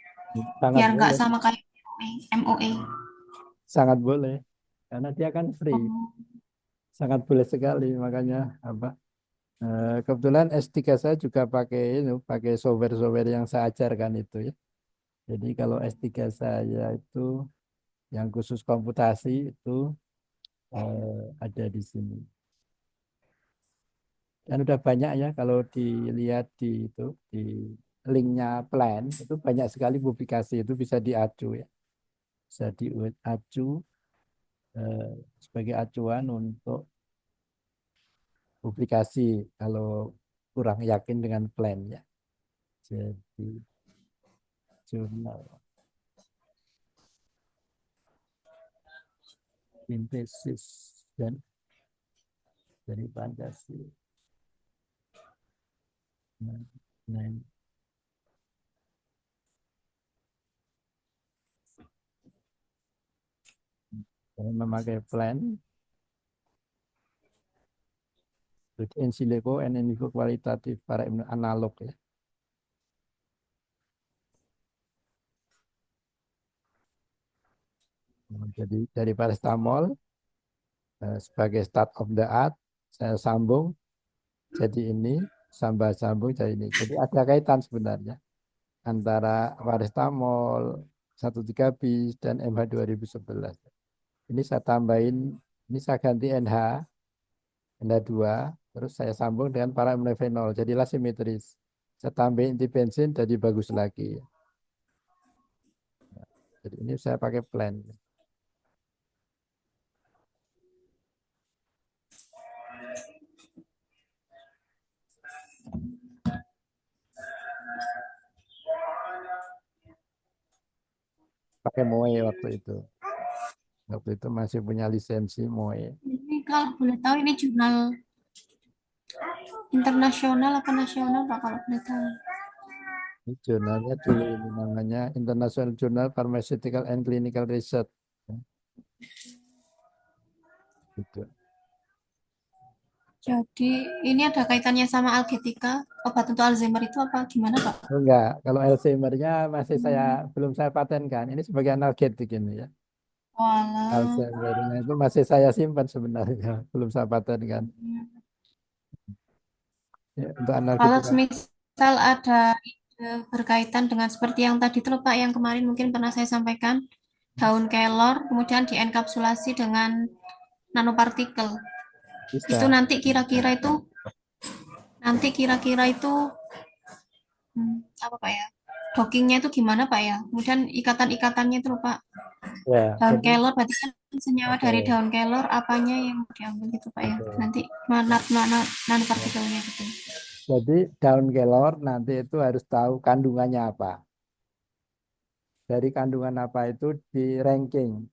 S1: Sangat
S2: biar nggak
S1: boleh,
S2: sama kayak MOA.
S1: sangat boleh. Karena dia kan free,
S2: Oh,
S1: sangat boleh sekali. Makanya apa? Kebetulan S3 saya juga pakai software-software yang saya ajarkan itu ya. Jadi kalau S3 saya itu yang khusus komputasi itu ada di sini. Dan udah banyak ya kalau dilihat di linknya Plan itu banyak sekali publikasi itu bisa diacu ya. Bisa diacu sebagai acuan untuk publikasi kalau kurang yakin dengan Plan ya. Jadi jurnal sintesis dan dari Pancasila. Nah, saya memakai Plan, in silico and in vivo kualitatif para analog ya. Jadi dari paracetamol sebagai start of the art saya sambung jadi ini sambung jadi ini. Jadi ada kaitan sebenarnya antara paracetamol 13 bis dan MH 2011. Ini saya tambahin, ini saya ganti NH2, terus saya sambung dengan paraaminovenol, jadilah simetris. Saya tambahin inti bensin jadi bagus lagi. Jadi ini saya pakai Plan. Pakai Moe waktu itu. Waktu itu masih punya lisensi Moe.
S2: ini kalau boleh tahu ini jurnal internasional apa nasional Pak kalau boleh tahu?
S1: Ini jurnalnya dulu ini namanya International Journal Pharmaceutical and Clinical Research. Ya, gitu.
S2: Jadi ini ada kaitannya sama Algetika, obat untuk Alzheimer itu apa gimana Pak?
S1: Oh, enggak, kalau Alzheimer-nya masih belum saya patenkan. Ini sebagai analgetik ini ya.
S2: Walah.
S1: Alzheimer-nya itu masih saya simpan sebenarnya, belum saya patenkan. Ya, untuk
S2: Kalau
S1: analgetika.
S2: misal ada ide berkaitan dengan seperti yang tadi itu loh Pak, yang kemarin mungkin pernah saya sampaikan, daun kelor kemudian dienkapsulasi dengan nanopartikel. Itu
S1: Bisa.
S2: nanti kira-kira itu apa Pak ya? Dockingnya itu gimana Pak ya? Kemudian ikatan-ikatannya itu loh Pak.
S1: Ya,
S2: Daun
S1: jadi
S2: kelor berarti kan senyawa dari
S1: oke,
S2: daun kelor apanya yang mau diambil gitu Pak ya?
S1: oke.
S2: Nanti
S1: Ya.
S2: nanopartikelnya gitu.
S1: Jadi daun kelor nanti itu harus tahu kandungannya apa. Dari kandungan apa itu di ranking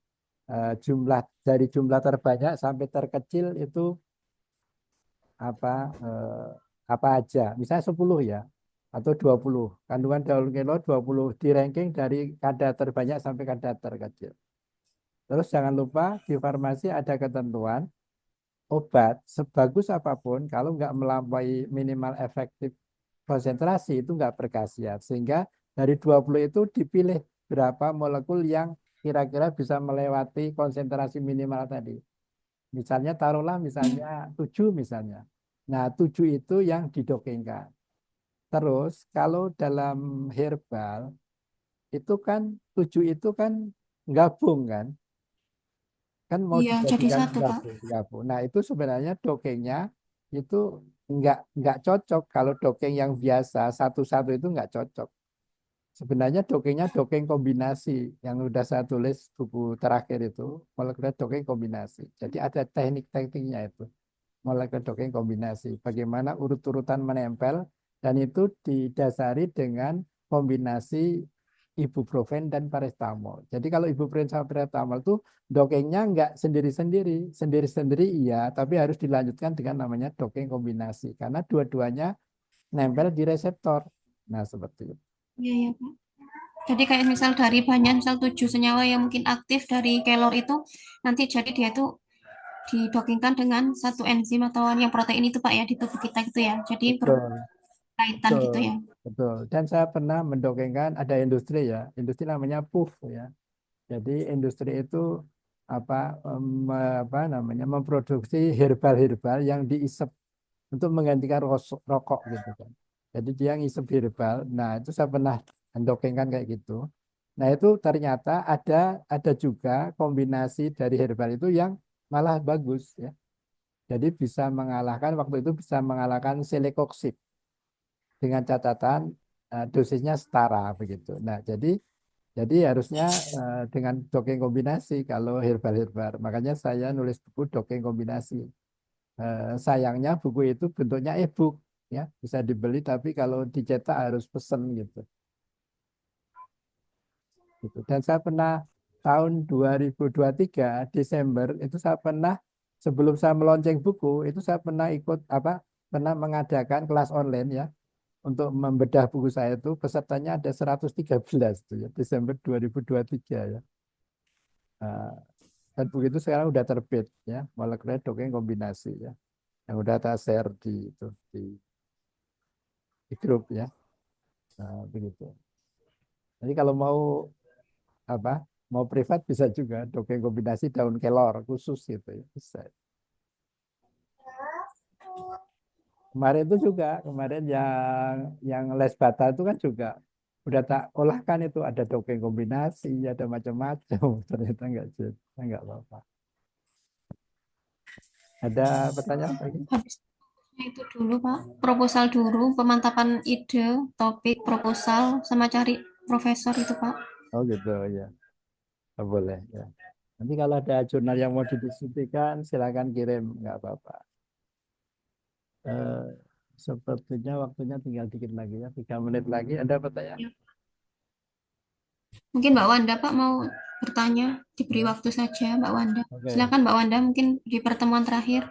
S1: jumlah dari jumlah terbanyak sampai terkecil itu apa apa aja. Misalnya 10 ya atau 20. Kandungan daun kelor 20 di ranking dari kadar terbanyak sampai kadar terkecil. Terus jangan lupa di farmasi ada ketentuan obat sebagus apapun kalau nggak melampaui minimal efektif konsentrasi itu nggak berkhasiat. Sehingga dari 20 itu dipilih berapa molekul yang kira-kira bisa melewati konsentrasi minimal tadi. Misalnya taruhlah misalnya 7 misalnya. Nah 7 itu yang didokengkan. Terus kalau dalam herbal itu kan 7 itu kan gabung kan mau
S2: Iya, jadi
S1: dijadikan
S2: satu Pak.
S1: gabung. Nah itu sebenarnya dokengnya itu nggak cocok kalau dokeng yang biasa satu-satu itu nggak cocok. Sebenarnya dokengnya dokeng kombinasi yang udah saya tulis buku terakhir itu molekuler dokeng kombinasi. Jadi ada teknik-tekniknya itu molekuler dokeng kombinasi. Bagaimana urut-urutan menempel dan itu didasari dengan kombinasi ibuprofen dan paracetamol. Jadi kalau ibuprofen sama paracetamol itu dokengnya nggak sendiri-sendiri, sendiri-sendiri iya, tapi harus dilanjutkan dengan namanya dokeng kombinasi karena dua-duanya nempel di reseptor. Nah seperti itu.
S2: Iya, iya Pak. Jadi kayak misal dari banyak misal 7 senyawa yang mungkin aktif dari kelor itu nanti jadi dia itu didokingkan dengan satu enzim atau yang protein itu Pak ya di tubuh kita gitu ya. Jadi
S1: Betul,
S2: berkaitan
S1: betul,
S2: gitu ya.
S1: betul. Dan saya pernah mendongengkan ada industri ya, industri namanya PUF ya. Jadi industri itu apa apa namanya memproduksi herbal-herbal yang diisep untuk menggantikan rokok gitu kan. Jadi dia ngisep herbal. Nah, itu saya pernah mendongengkan kayak gitu. Nah, itu ternyata ada juga kombinasi dari herbal itu yang malah bagus ya. Jadi bisa mengalahkan waktu itu bisa mengalahkan selekoksid dengan catatan dosisnya setara begitu. Nah, jadi harusnya dengan dongeng kombinasi kalau herbal-herbal. Makanya saya nulis buku dongeng kombinasi. Sayangnya buku itu bentuknya e-book ya, bisa dibeli tapi kalau dicetak harus pesen gitu. Gitu. Dan saya pernah tahun 2023 Desember itu saya pernah sebelum saya melonceng buku itu saya pernah ikut apa pernah mengadakan kelas online ya untuk membedah buku saya itu pesertanya ada 113 tuh ya Desember 2023 ya. Nah, dan buku itu sekarang udah terbit ya molekuler dongeng kombinasi ya yang udah saya share di grup ya. Nah, begitu. Jadi kalau mau apa mau privat bisa juga dongeng kombinasi daun kelor khusus gitu ya bisa. Kemarin itu juga kemarin yang les bata itu kan juga udah tak olahkan itu ada dongeng kombinasi ada macam-macam ternyata nggak apa-apa. Ada pertanyaan lagi?
S2: Habis itu dulu Pak, proposal dulu, pemantapan ide, topik, proposal, sama cari profesor itu Pak.
S1: Oh gitu ya. Oh, boleh ya. Nanti kalau ada jurnal yang mau didiskusikan silakan kirim nggak apa-apa. Eh, Sepertinya waktunya tinggal dikit lagi ya 3 menit lagi. Ada pertanyaan?
S2: Ya. Mungkin Mbak Wanda Pak mau bertanya, diberi
S1: Ya.
S2: waktu saja Mbak Wanda.
S1: Oke.
S2: Silakan Mbak Wanda mungkin di pertemuan terakhir.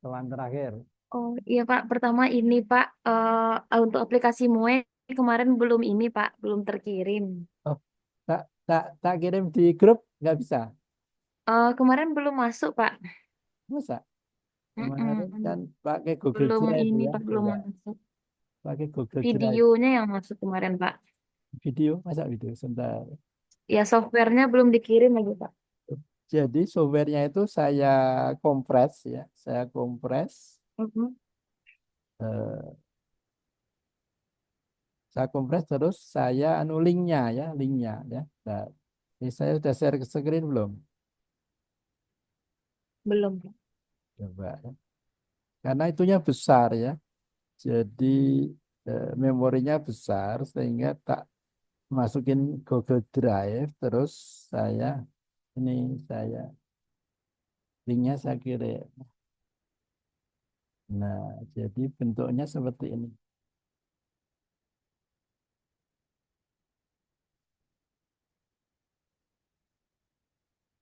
S1: Teman terakhir.
S3: Oh iya Pak, pertama ini Pak, untuk aplikasi MUE kemarin belum ini Pak, belum terkirim.
S1: Oh, tak kirim di grup nggak bisa.
S3: Kemarin belum masuk Pak.
S1: Masa? Kemarin kan
S3: Mm-mm.
S1: pakai Google
S3: Belum
S1: Drive
S3: ini
S1: ya,
S3: Pak, belum
S1: coba
S3: masuk.
S1: pakai Google Drive.
S3: Videonya yang masuk kemarin Pak.
S1: Video, masa video? Sebentar.
S3: Ya softwarenya belum dikirim lagi Pak.
S1: Jadi softwarenya itu kompres ya, saya kompres,
S3: Mm-mm.
S1: eh, saya kompres terus saya anu linknya ya. Nah, ini saya sudah share ke screen belum?
S3: Belum Pak.
S1: Coba ya. Karena itunya besar ya, jadi memorinya besar sehingga tak masukin Google Drive terus saya ini saya linknya saya kirim. Nah, jadi bentuknya seperti ini.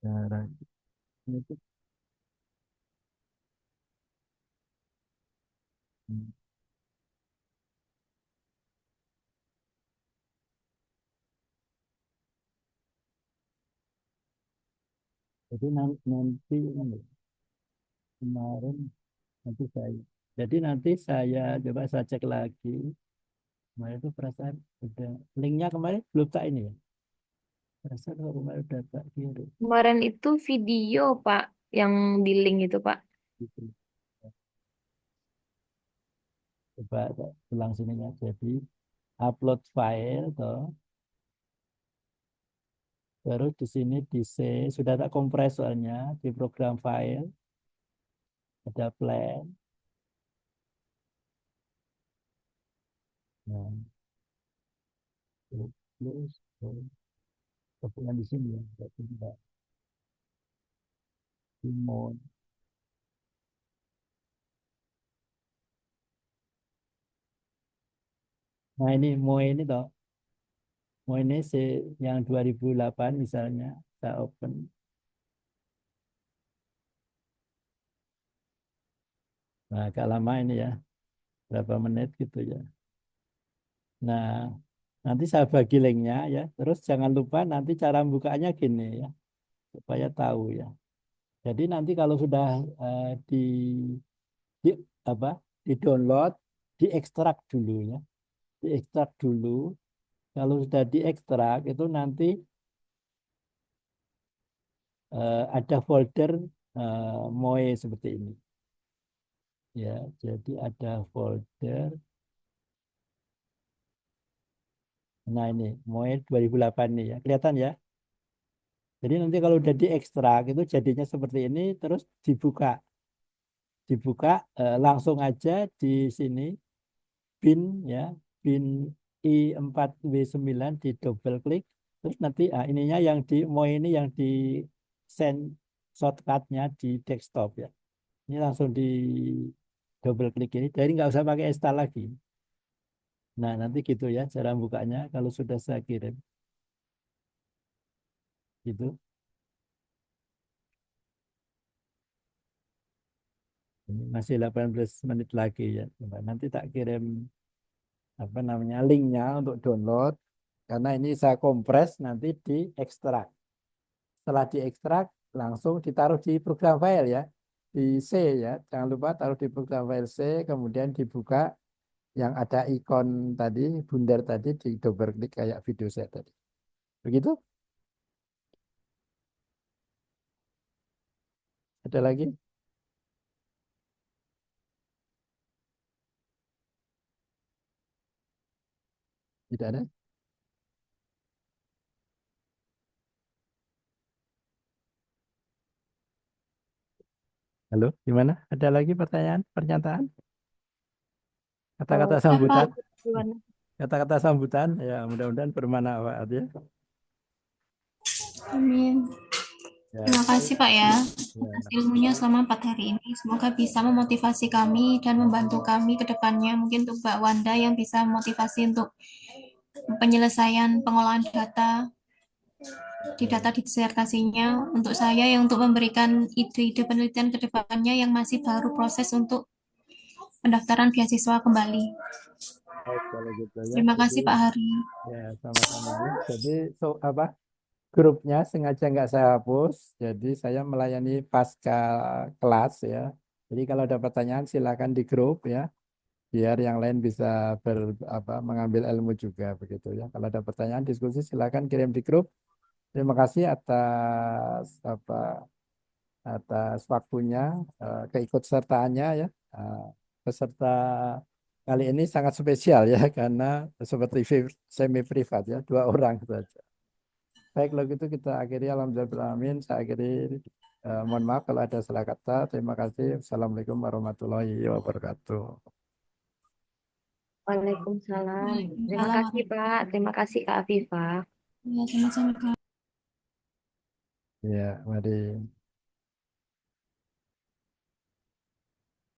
S1: Cara itu. Jadi nanti ini, kemarin nanti saya. Jadi nanti saya coba saya cek lagi. Kemarin itu perasaan udah linknya kemarin belum tak ini ya. Perasaan kalau kemarin udah tak kirim.
S3: Kemarin itu video Pak, yang di link itu Pak.
S1: Gitu. Coba tak ulang sininya. Jadi upload file toh. Baru di sini di save, sudah tak kompres soalnya di program file ada plan. Nah, terus kebetulan di sini ya, berarti tidak remote. Nah ini mau ini toh, mau ini yang 2008 misalnya, saya open. Nah agak lama ini ya, berapa menit gitu ya. Nah Nanti saya bagi linknya ya. Terus jangan lupa nanti cara bukanya gini ya, supaya tahu ya. Jadi nanti kalau sudah di apa di download, diekstrak dulu ya, diekstrak dulu. Kalau sudah diekstrak itu nanti ada folder MOE seperti ini ya. Jadi ada folder, nah ini MOE 2008 nih ya, kelihatan ya. Jadi nanti kalau udah diekstrak itu jadinya seperti ini, terus dibuka langsung aja di sini bin ya, bin I4W9 di double klik, terus nanti ininya yang di mau ini yang di send shortcutnya di desktop ya. Ini langsung di double klik ini, jadi nggak usah pakai install lagi. Nah nanti gitu ya cara bukanya kalau sudah saya kirim gitu. Ini masih 18 menit lagi ya. Coba nanti tak kirim apa namanya linknya untuk download, karena ini saya kompres nanti diekstrak. Setelah diekstrak langsung ditaruh di program file ya, di C ya, jangan lupa taruh di program file C, kemudian dibuka yang ada ikon tadi, bundar tadi, di double klik kayak video saya tadi. Begitu? Ada lagi? Tidak ada? Halo, gimana? Ada lagi pertanyaan, pernyataan? Kata-kata
S3: Sudah Pak,
S1: sambutan?
S3: gimana?
S1: Kata-kata sambutan, ya mudah-mudahan bermanfaat ya.
S2: Amin.
S1: Ya,
S2: Terima kasih Pak ya atas
S1: ya.
S2: ilmunya selama 4 hari ini. Semoga bisa memotivasi kami dan membantu kami ke depannya. Mungkin untuk Mbak Wanda yang bisa memotivasi untuk penyelesaian pengolahan data di
S1: Ya.
S2: data disertasinya. Untuk saya yang untuk memberikan ide-ide penelitian ke depannya yang masih baru proses untuk pendaftaran beasiswa kembali.
S1: Baik, kalau gitu ya.
S2: Terima
S1: Jadi
S2: kasih Pak Hari.
S1: ya sama-sama ya. Jadi apa? Grupnya sengaja nggak saya hapus, jadi saya melayani pasca kelas ya. Jadi kalau ada pertanyaan silakan di grup ya, biar yang lain bisa mengambil ilmu juga begitu ya. Kalau ada pertanyaan diskusi silakan kirim di grup. Terima kasih atas waktunya, keikutsertaannya ya. Peserta kali ini sangat spesial ya karena seperti semi privat ya, 2 orang saja. Baik, kalau gitu kita akhiri, alhamdulillah, amin. Saya akhiri, mohon maaf kalau ada salah kata. Terima kasih. Assalamualaikum warahmatullahi wabarakatuh.
S3: Waalaikumsalam. Terima
S2: Waalaikumsalam.
S3: kasih Pak. Terima kasih Kak Afifah.
S2: Ya, sama-sama Kak.
S1: Ya, mari.